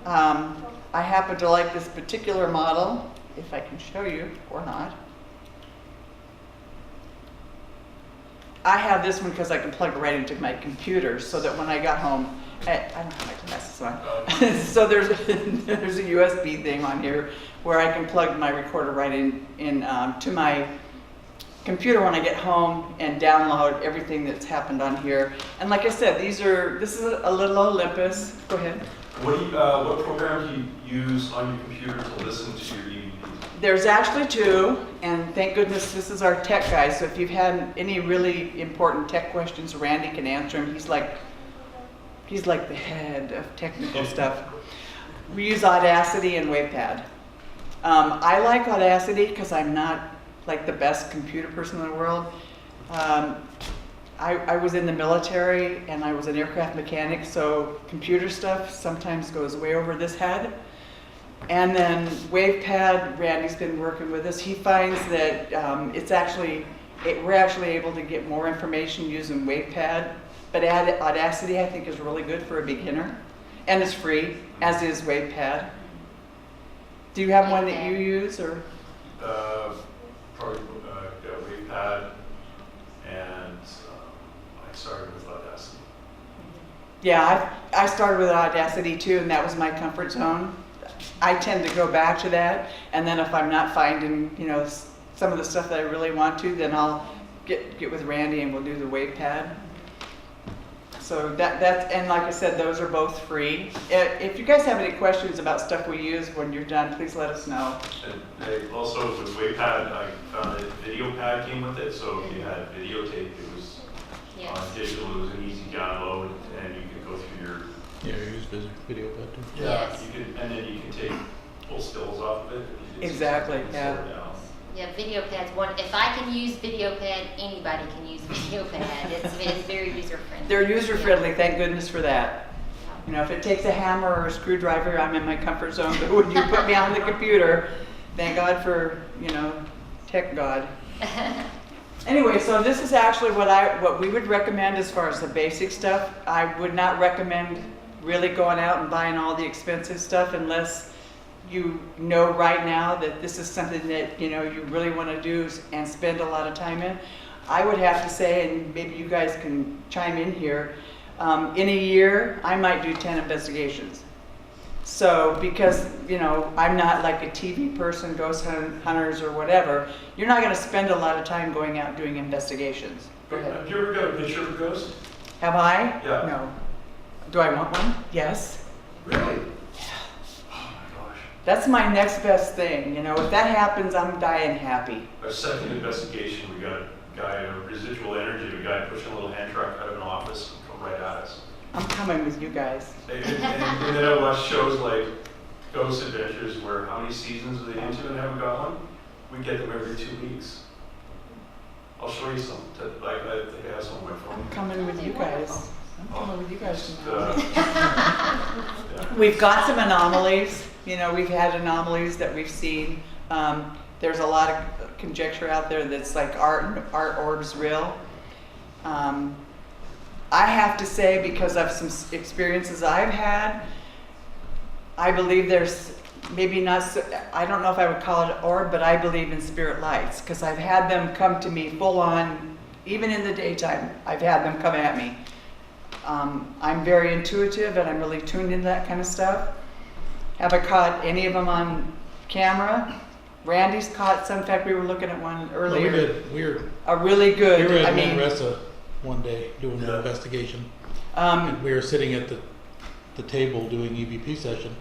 I happen to like this particular model, if I can show you or not. I have this one because I can plug it right into my computer, so that when I got home, I don't have my glasses on. So there's a USB thing on here where I can plug my recorder right in to my computer when I get home and download everything that's happened on here. And like I said, this is a little Olympus. Go ahead. What programs do you use on your computer to listen to your EVPs? There's actually two, and thank goodness this is our tech guy, so if you've had any really important tech questions, Randy can answer them. He's like the head of technical stuff. We use Audacity and WavePad. I like Audacity because I'm not like the best computer person in the world. I was in the military and I was an aircraft mechanic, so computer stuff sometimes goes way over this head. And then WavePad, Randy's been working with us. He finds that we're actually able to get more information using WavePad. But Audacity, I think, is really good for a beginner. And it's free, as is WavePad. Do you have one that you use, or? Probably WavePad, and I started with Audacity. Yeah, I started with Audacity too, and that was my comfort zone. I tend to go back to that, and then if I'm not finding, some of the stuff that I really want to, then I'll get with Randy and we'll do the WavePad. So that's, and like I said, those are both free. If you guys have any questions about stuff we use when you're done, please let us know. And also with WavePad, I found that video pad came with it, so if you had videotape, it was on digital, it was an easy download, and you could go through your... Yeah, you use video pad too. Yes. You could, and then you can take full stills off of it. Exactly, yeah. Yeah, VideoPad's one. If I can use VideoPad, anybody can use VideoPad. It's very user friendly. They're user friendly, thank goodness for that. If it takes a hammer or a screwdriver, I'm in my comfort zone. But when you put me on the computer, thank God for, tech God. Anyway, so this is actually what we would recommend as far as the basic stuff. I would not recommend really going out and buying all the expensive stuff unless you know right now that this is something that you really want to do and spend a lot of time in. I would have to say, and maybe you guys can chime in here, in a year I might do 10 investigations. So because I'm not like a TV person, ghost hunters or whatever, you're not going to spend a lot of time going out doing investigations. Go ahead. Have you ever got a picture of a ghost? Have I? Yeah. No. Do I want one? Yes. Really? Oh my gosh. That's my next best thing. If that happens, I'm dying happy. Our second investigation, we got a guy, a residual energy, a guy pushing a little hand truck out of an office and come right at us. I'm coming with you guys. And then I watch shows like Ghost Adventures, where how many seasons are they into and haven't got one? We get them every 2 weeks. I'll show you some. I have some on my phone. I'm coming with you guys. I'm coming with you guys Just, tomorrow. yeah. We've got some anomalies. We've had anomalies that we've seen. There's a lot of conjecture out there that's like art orbs real. I have to say, because of some experiences I've had, I believe there's maybe not, I don't know if I would call it orb, but I believe in spirit lights, because I've had them come to me full on, even in the daytime, I've had them come at me. I'm very intuitive and I'm really tuned into that kind of stuff. Have I caught any of them on camera? Randy's caught some, in fact, we were looking at one No, earlier. we did. We were A really good, at I mean, Manresa one day doing an Yeah. investigation, um, and we were sitting at the table doing EVP session,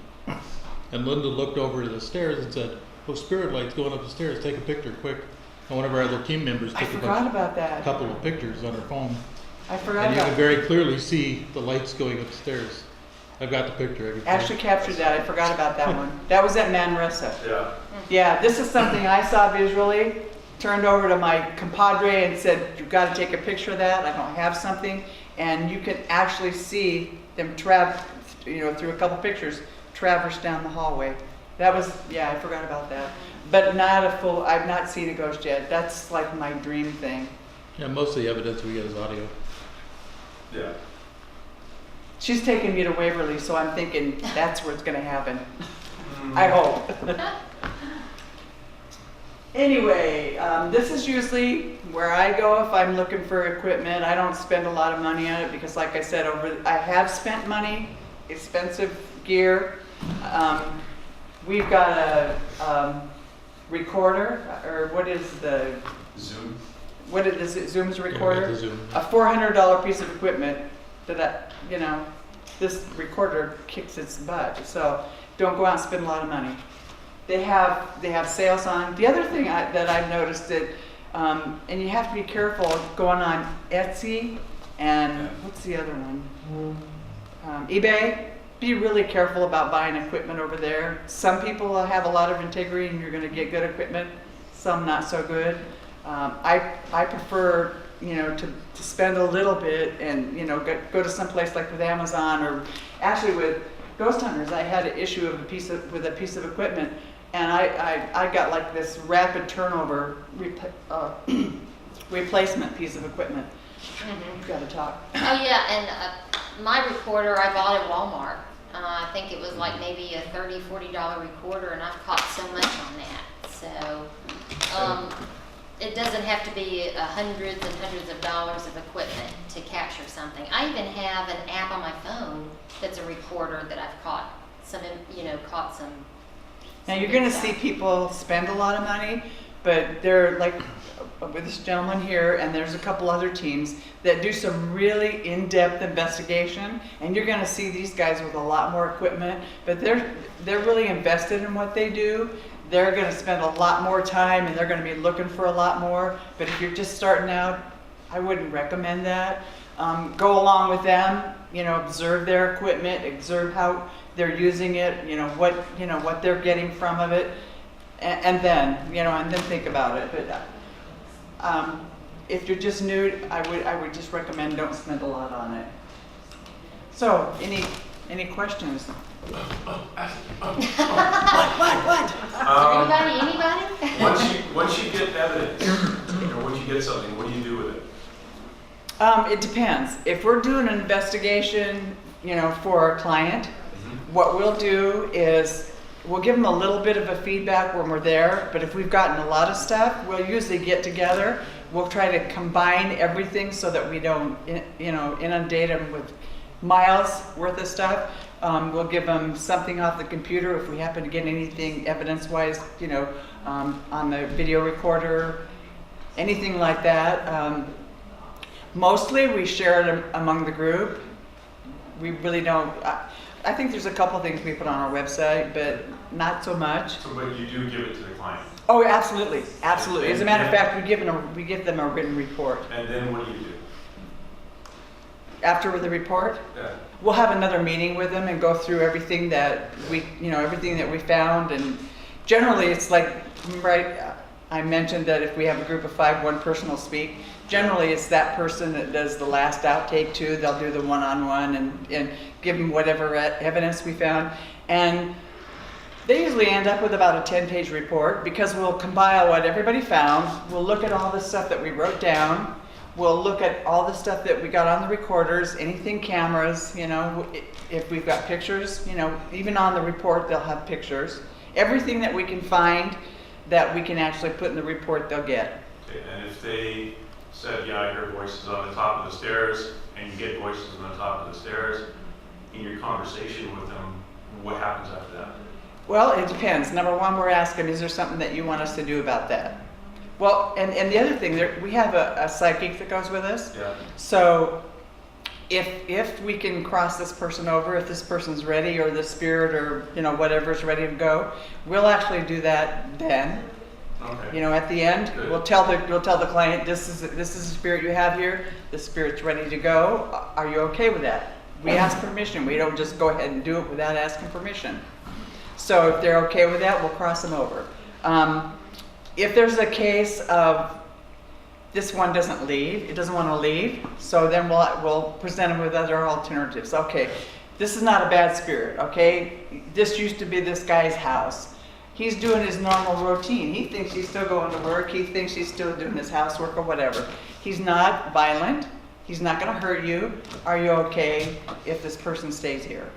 and Linda looked over to the stairs and said, "Oh, spirit light's going up the stairs. Take a picture, quick!" And one of our other team members I took forgot about a that. couple of pictures on her phone, I forgot and you about could very clearly see the lights going up the stairs. I've got the picture. I can tell you. Actually captured that, I forgot about that one. That was at Manresa. Yeah. Yeah, this is something I saw visually, turned over to my compadre and said, "You've got to take a picture of that, I don't have something." And you can actually see them through a couple pictures, traverse down the hallway. That was, yeah, I forgot about that. But not a full, I've not seen a ghost yet. That's like my dream thing. Yeah, most of the evidence we get is audio. Yeah. She's taking me to Waverly, so I'm thinking that's where it's gonna happen. I hope. Anyway, this is usually where I go if I'm looking for equipment. I don't spend a lot of money on it because, like I said, I have spent money, expensive gear. We've got a recorder, or what is the, Zoom. what is it, Zoom's Yeah, we recorder? got the Zoom. A $400 piece of equipment that, this recorder kicks its butt. So don't go out and spend a lot of money. They have sales on. The other thing that I've noticed that, and you have to be careful going on Etsy and what's the other one? eBay. Be really careful about buying equipment over there. Some people have a lot of integrity and you're going to get good equipment. Some not so good. I prefer to spend a little bit and go to some place like with Amazon, or actually with Ghost Hunters. I had an issue of with a piece of equipment, and I got like this rapid turnover replacement piece of equipment. You've got to talk. Oh yeah, and my recorder I bought at Walmart. I think it was like maybe a $30, $40 recorder, and I've caught so much on that. So it doesn't have to be hundreds and hundreds of dollars of equipment to capture something. I even have an app on my phone that's a recorder that I've caught some. Now you're going to good see stuff. people spend a lot of money, but they're like with this gentleman here, and there's a couple other teams that do some really in-depth investigation, and you're going to see these guys with a lot more equipment, but they're really invested in what they do. They're going to spend a lot more time, and they're going to be looking for a lot more. But if you're just starting out, I wouldn't recommend that. Go along with them, observe their equipment, observe how they're using it, what they're getting from it, and then think about it. But if you're just new, I would just recommend don't spend a lot on it. So, any questions? Anybody? Once you get evidence, once you get something, what do you do with it? It depends. If we're doing an investigation, for our client, what we'll do is we'll give them a little bit of a feedback when we're there, but if we've gotten a lot of stuff, we'll usually get together. We'll try to combine everything so that we don't, inundate them with miles worth of stuff. We'll give them something off the computer if we happen to get anything evidence-wise, on the video recorder, anything like that. Mostly we share it among the group. We really don't. I think there's a couple things we put on our website, but not so much. So, but you do give it to the client. Oh, absolutely, absolutely. As a matter of fact, we give them a written report. And then what do you do? After the report, Yeah. we'll have another meeting with them and go through everything that everything that we found. And generally, it's like, right, I mentioned that if we have a group of 5, one person will speak. Generally, it's that person that does the last outtake too. They'll do the one-on-one and give them whatever evidence we found. And they usually end up with about a 10-page report because we'll compile what everybody found. We'll look at all the stuff that we wrote down. We'll look at all the stuff that we got on the recorders, anything cameras, if we've got pictures, even on the report they'll have pictures. Everything that we can find that we can actually put in the report, they'll get. Okay, and if they said, yeah, I heard voices on the top of the stairs, and you get voices on the top of the stairs, in your conversation with them, what happens after that? Well, it depends. Number one, we're asking, is there something that you want us to do about that? Well, and the other thing, we have a psychic that goes with us. Yeah. So if we can cross this person over, if this person's ready, or the spirit, or whatever's ready to go, we'll actually do that then. Okay. At the end, Good. we'll tell the client, this is the spirit you have here. The spirit's ready to go. Are you okay with that? We ask permission. We don't just go ahead and do it without asking permission. So if they're okay with that, we'll cross them over. If there's a case of this one doesn't leave, it doesn't want to leave, so then we'll present them with other alternatives. Okay, this is not a bad spirit, okay? This used to be this guy's house. He's doing his normal routine. He thinks he's still going to work. He thinks he's still doing his housework or whatever. He's not violent. He's not going to hurt you. Are you okay if this person stays here?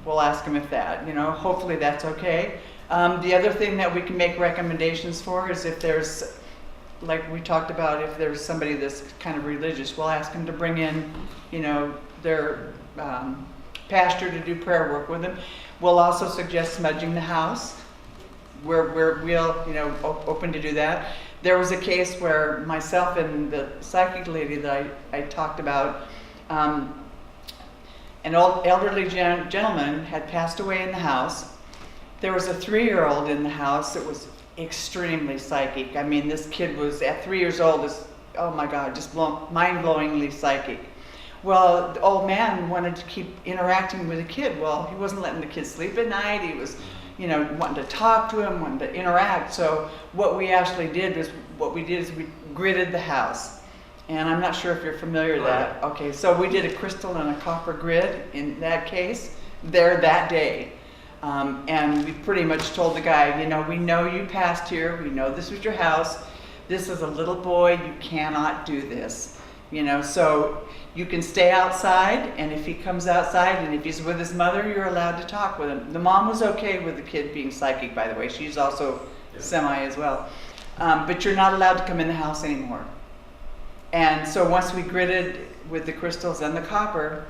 We'll ask him if that, hopefully that's okay. The other thing that we can make recommendations for is if there's, like we talked about, if there's somebody that's kind of religious, we'll ask them to bring in, their pastor to do prayer work with them. We'll also suggest smudging the house. We're open to do that. There was a case where myself and the psychic lady that I talked about, an old elderly gentleman had passed away in the house. There was a 3-year-old in the house that was extremely psychic. I mean, this kid was, at 3 years old, oh my God, just mind-blowingly psychic. Well, the old man wanted to keep interacting with the kid. Well, he wasn't letting the kid sleep at night. He was, wanting to talk to him, wanting to interact. So what we actually did is we gridded the house. And I'm not sure if you're familiar with that. Okay, so we did a crystal and a copper grid in that case there that day. And we pretty much told the guy, we know you passed here. We know this was your house. This is a little boy. You cannot do this. So you can stay outside, and if he comes outside and if he's with his mother, you're allowed to talk with him. The mom was okay with the kid being psychic, by the way. She's also semi as well. But you're not allowed to come in the house anymore. And so once we gridded with the crystals and the copper,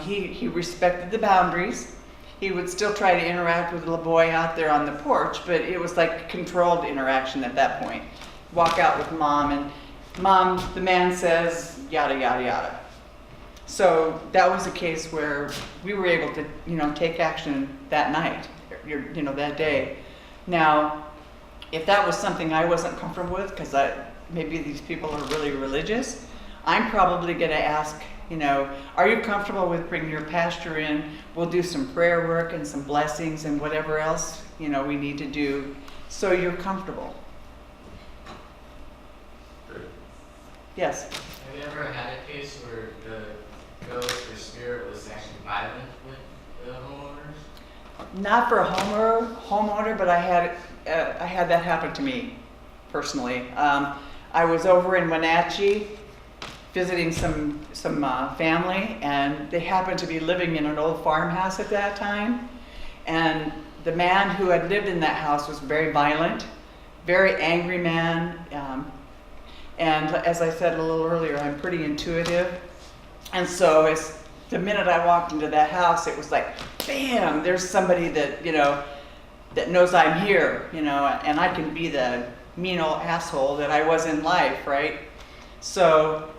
he respected the boundaries. He would still try to interact with the little boy out there on the porch, but it was like controlled interaction at that point. Walk out with mom, and mom, the man says, yada, yada, yada. So that was a case where we were able to, take action that night, that day. Now, if that was something I wasn't comfortable with, because maybe these people are really religious, I'm probably going to ask, are you comfortable with bringing your pastor in? We'll do some prayer work and some blessings and whatever else, we need to do so you're comfortable. Great. Yes? Have you ever had a case where the ghost or spirit was actually violent with the homeowners? Not for a homeowner, but I had that happen to me personally. I was over in Wenatchee visiting some family, and they happened to be living in an old farmhouse at that time. And the man who had lived in that house was very violent, very angry man. And as I said a little earlier, I'm pretty intuitive. And so the minute I walked into that house, it was like, bam, there's somebody that, that knows I'm here, and I can be the mean old asshole that I was in life, right? So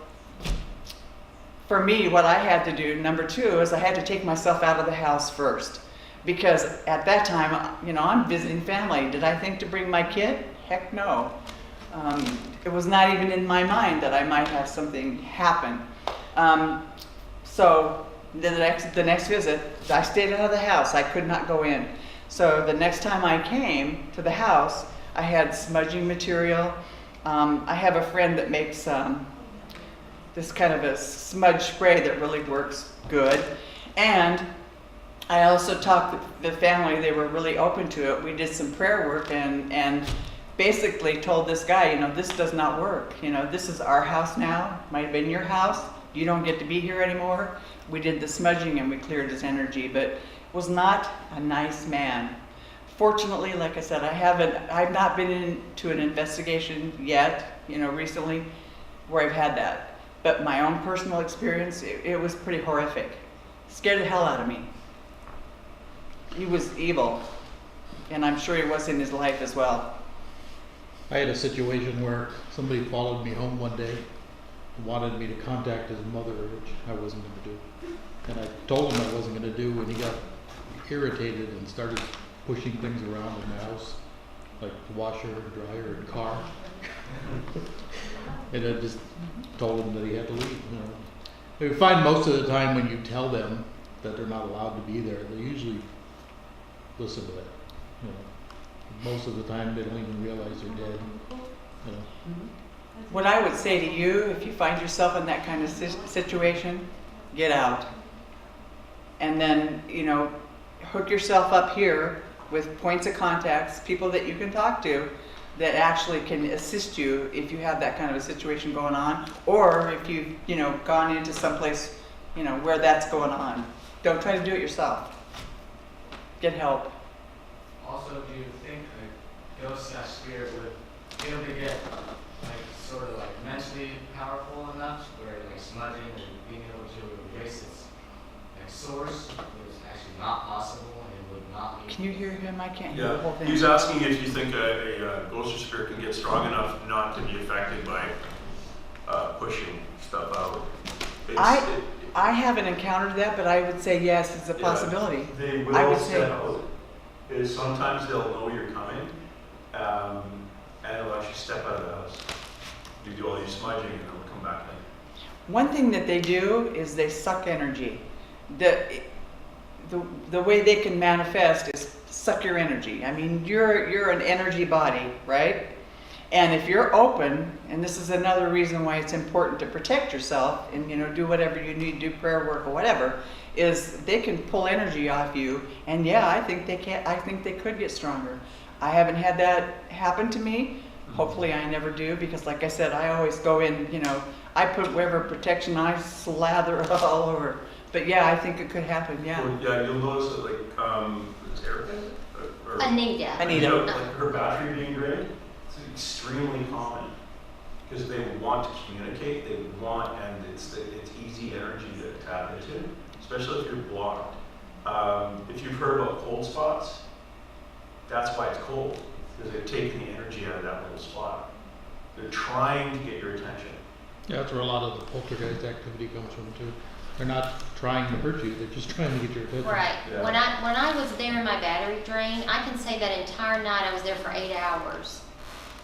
for me, what I had to do, number 2, is I had to take myself out of the house first. Because at that time, I'm visiting family. Did I think to bring my kid? Heck no. It was not even in my mind that I might have something happen. So the next visit, I stayed out of the house. I could not go in. So the next time I came to the house, I had smudging material. I have a friend that makes this kind of a smudge spray that really works good. And I also talked to the family. They were really open to it. We did some prayer work and basically told this guy, this does not work. This is our house now. Might have been your house. You don't get to be here anymore. We did the smudging and we cleared his energy, but was not a nice man. Fortunately, like I said, I've not been into an investigation yet, recently, where I've had that. But my own personal experience, it was pretty horrific. Scared the hell out of me. He was evil, and I'm sure he was in his life as well. I had a situation where somebody followed me home one day and wanted me to contact his mother, which I wasn't going to do. And I told him I wasn't going to do, and he got irritated and started pushing things around in the house, like the washer and dryer and car. And I just told him that he had to leave. We find most of the time when you tell them that they're not allowed to be there, they usually listen to that. Most of the time they don't even realize they're dead. What I would say to you, if you find yourself in that kind of situation, get out. And then, hook yourself up here with points of contacts, people that you can talk to that actually can assist you if you have that kind of a situation going on, or if you've, gone into someplace, where that's going on. Don't try to do it yourself. Get help. Also, do you think a ghost/spirit would be able to get sort of mentally powerful enough where smudging and being able to erase its source was actually not possible and it would not be? Can you hear him? I can't hear the whole Yeah, thing. he's asking if you think a ghost or spirit can get strong enough not to be affected by pushing stuff out. I haven't encountered that, but I would say yes, it's a possibility. They I will would say- step out. Sometimes they'll know you're coming, and they'll actually step out of the house. You do all your smudging, and they'll come back in. One thing that they do is they suck energy. The way they can manifest is suck your energy. I mean, you're an energy body, right? And if you're open, and this is another reason why it's important to protect yourself and do whatever you need, do prayer work or whatever, is they can pull energy off you. And yeah, I think they could get stronger. I haven't had that happen to me. Hopefully I never do, because like I said, I always go in, I put whatever protection, I slather it all over. But yeah, I think it could happen, yeah. Well, yeah, you'll notice that it's Erica? Or Anita. her battery being drained, it's extremely common. Because they would want to communicate, they would want, and it's easy energy to tap into, especially if you're blocked. If you've heard about cold spots, that's why it's cold, because they've taken the energy out of that little spot. They're trying to get your attention. Yeah, that's where a lot of the poltergeist activity comes from too. They're not trying to hurt you, they're just trying to get your attention. Right. Yeah. When I was there in my battery drain, I can say that entire night I was there for 8 hours.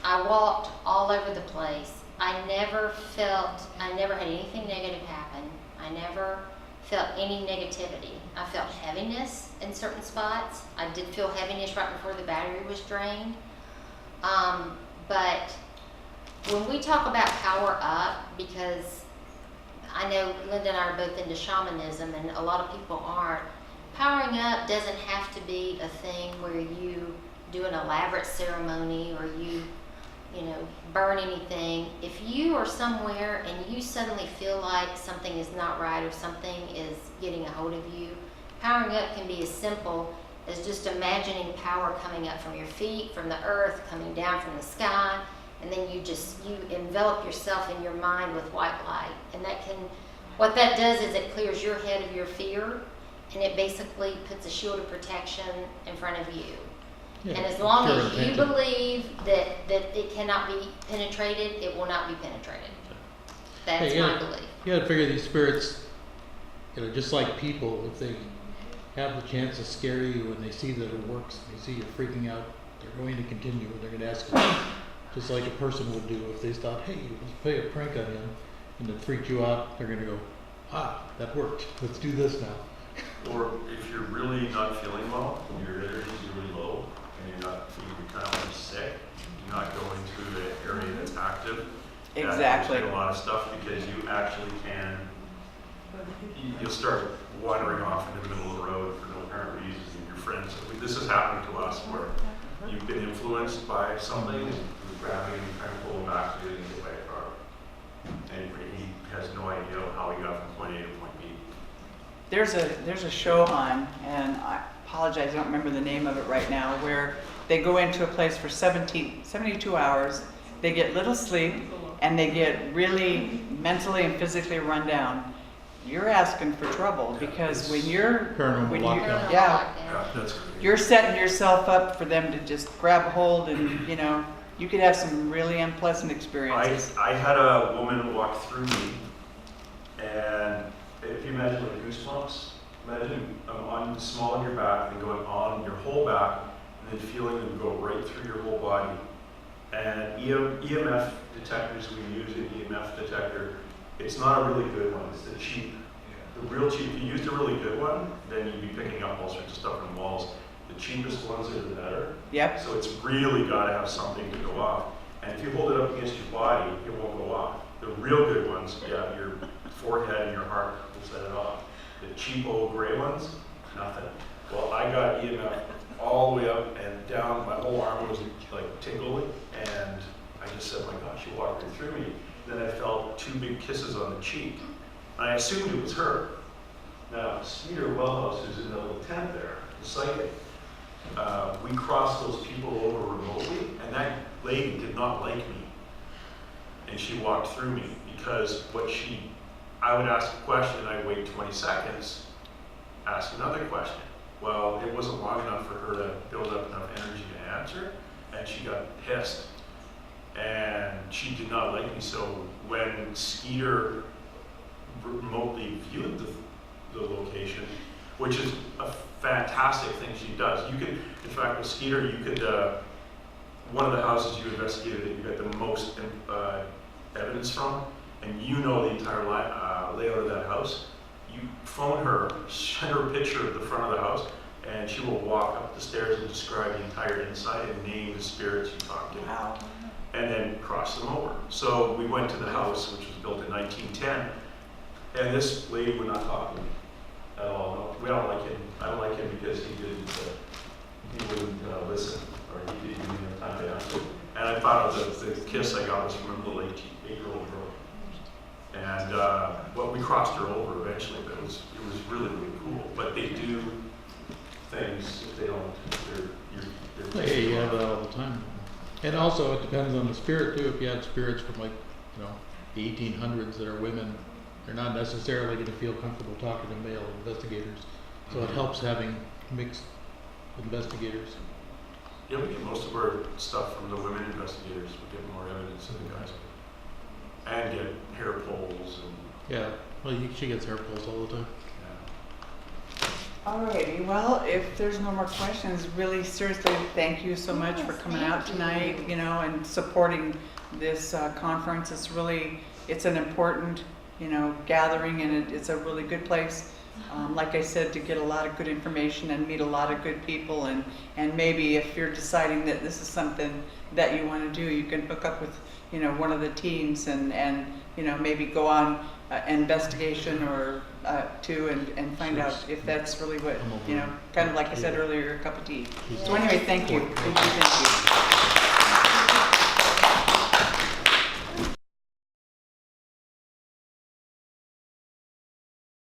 I walked all over the place. I never had anything negative happen. I never felt any negativity. I felt heaviness in certain spots. I did feel heaviness right before the battery was drained. But when we talk about power up, because I know Linda and I are both into shamanism and a lot of people aren't, powering up doesn't have to be a thing where you do an elaborate ceremony or you burn anything. If you are somewhere and you suddenly feel like something is not right or something is getting a hold of you, powering up can be as simple as just imagining power coming up from your feet, from the earth, coming down from the sky, and then you envelop yourself in your mind with white light. And what that does is it clears your head of your fear, and it basically puts a shield of protection in front of you. Yeah, And as long pure as you intention. believe that it cannot be penetrated, it will not be penetrated. That's Hey, my belief. You gotta figure these spirits, just like people, if they have the chance to scare you and they see that it works, they see you freaking out, they're going to continue and they're going to ask you. Just like a person would do if they thought, hey, let's play a prank on him, and it freaked you out, they're going to go, that worked, let's do this now. Or if you're really not feeling well, and your energy is really low, and you're kind of sick, you're not going to the area that's active. Exactly. That will get a lot of stuff because you actually you'll start wandering off into the middle of the road for no apparent reason, and your friends. This has happened to us where you've been influenced by something, and you're grabbing and trying to pull him back to you and get by a car. And he has no idea how he got from point A to point B. There's a show on, and apologize, I don't remember the name of it right now, where they go into a place for 72 hours, they get little sleep, and they get really mentally and physically run down. You're asking for trouble, because when you're, Paranormal when lockdown. Paranormal yeah, Yeah, that's great. you're setting yourself up for them to just grab a hold, and you could have some really unpleasant experiences. I had a woman walk through me, and if you imagine like goosebumps, imagine on the small of your back and going on your whole back, and then feeling them go right through your whole body. And EMF detectors we use, an EMF detector, it's not a really good one, it's the cheap. The real cheap, if you used a really good one, then you'd be picking up all sorts of stuff from walls. The cheapest ones are the better. Yep. So it's really got to have something to go off. And if you hold it up against your body, it won't go off. The real good ones, yeah, your forehead and your heart will set it off. The cheap old gray ones, nothing. Well, I got EMF all the way up and down. My whole arm was like tingling, and I just said, "My gosh, she walked right through me." Then I felt 2 big kisses on the cheek. I assumed it was her. Now, Skeeter Wellhouse, who's in the little tent there, the psychic, we crossed those people over remotely, and that lady did not like me. And she walked through me because I would ask a question, I'd wait 20 seconds, ask another question. Well, it wasn't long enough for her to build up enough energy to answer, and she got pissed. And she did not like me, so when Skeeter remotely viewed the location, which is a fantastic thing she does. You could, in fact, with Skeeter, you could, one of the houses you investigated that you got the most evidence from, and you know the entire layout of that house, you phone her, send her a picture of the front of the house, and she will walk up the stairs and describe the entire inside and name the spirits you talked to. Wow. And then cross them over. So we went to the house, which was built in 1910, and this lady would not talk to me at all. No, we don't like him. I don't like him because he wouldn't listen, or he didn't give me enough time to answer. And I found out that the kiss I got was from a little 8-year-old girl. And well, we crossed her over eventually, but it was really, really cool. But they do things if they don't. Hey, you have that all the time. And also, it depends on the spirit too. If you had spirits from like, the 1800s that are women, they're not necessarily going to feel comfortable talking to male investigators. So it helps having mixed investigators. Yeah, we get most of our stuff from the women investigators. We get more evidence than the guys. And get hair polls and Yeah, well, she gets hair pulls all the time. Alrighty, well, if there's no more questions, really seriously, thank you so much for Yes, coming thank out tonight, you. and supporting this conference. It's an important, gathering, and it's a really good place. Like I said, to get a lot of good information and meet a lot of good people, and maybe if you're deciding that this is something that you want to do, you can hook up with, one of the teams and maybe go on investigation or two and find out if that's really what, kind of like I said earlier, your cup of tea. So anyway, thank you. Thank you.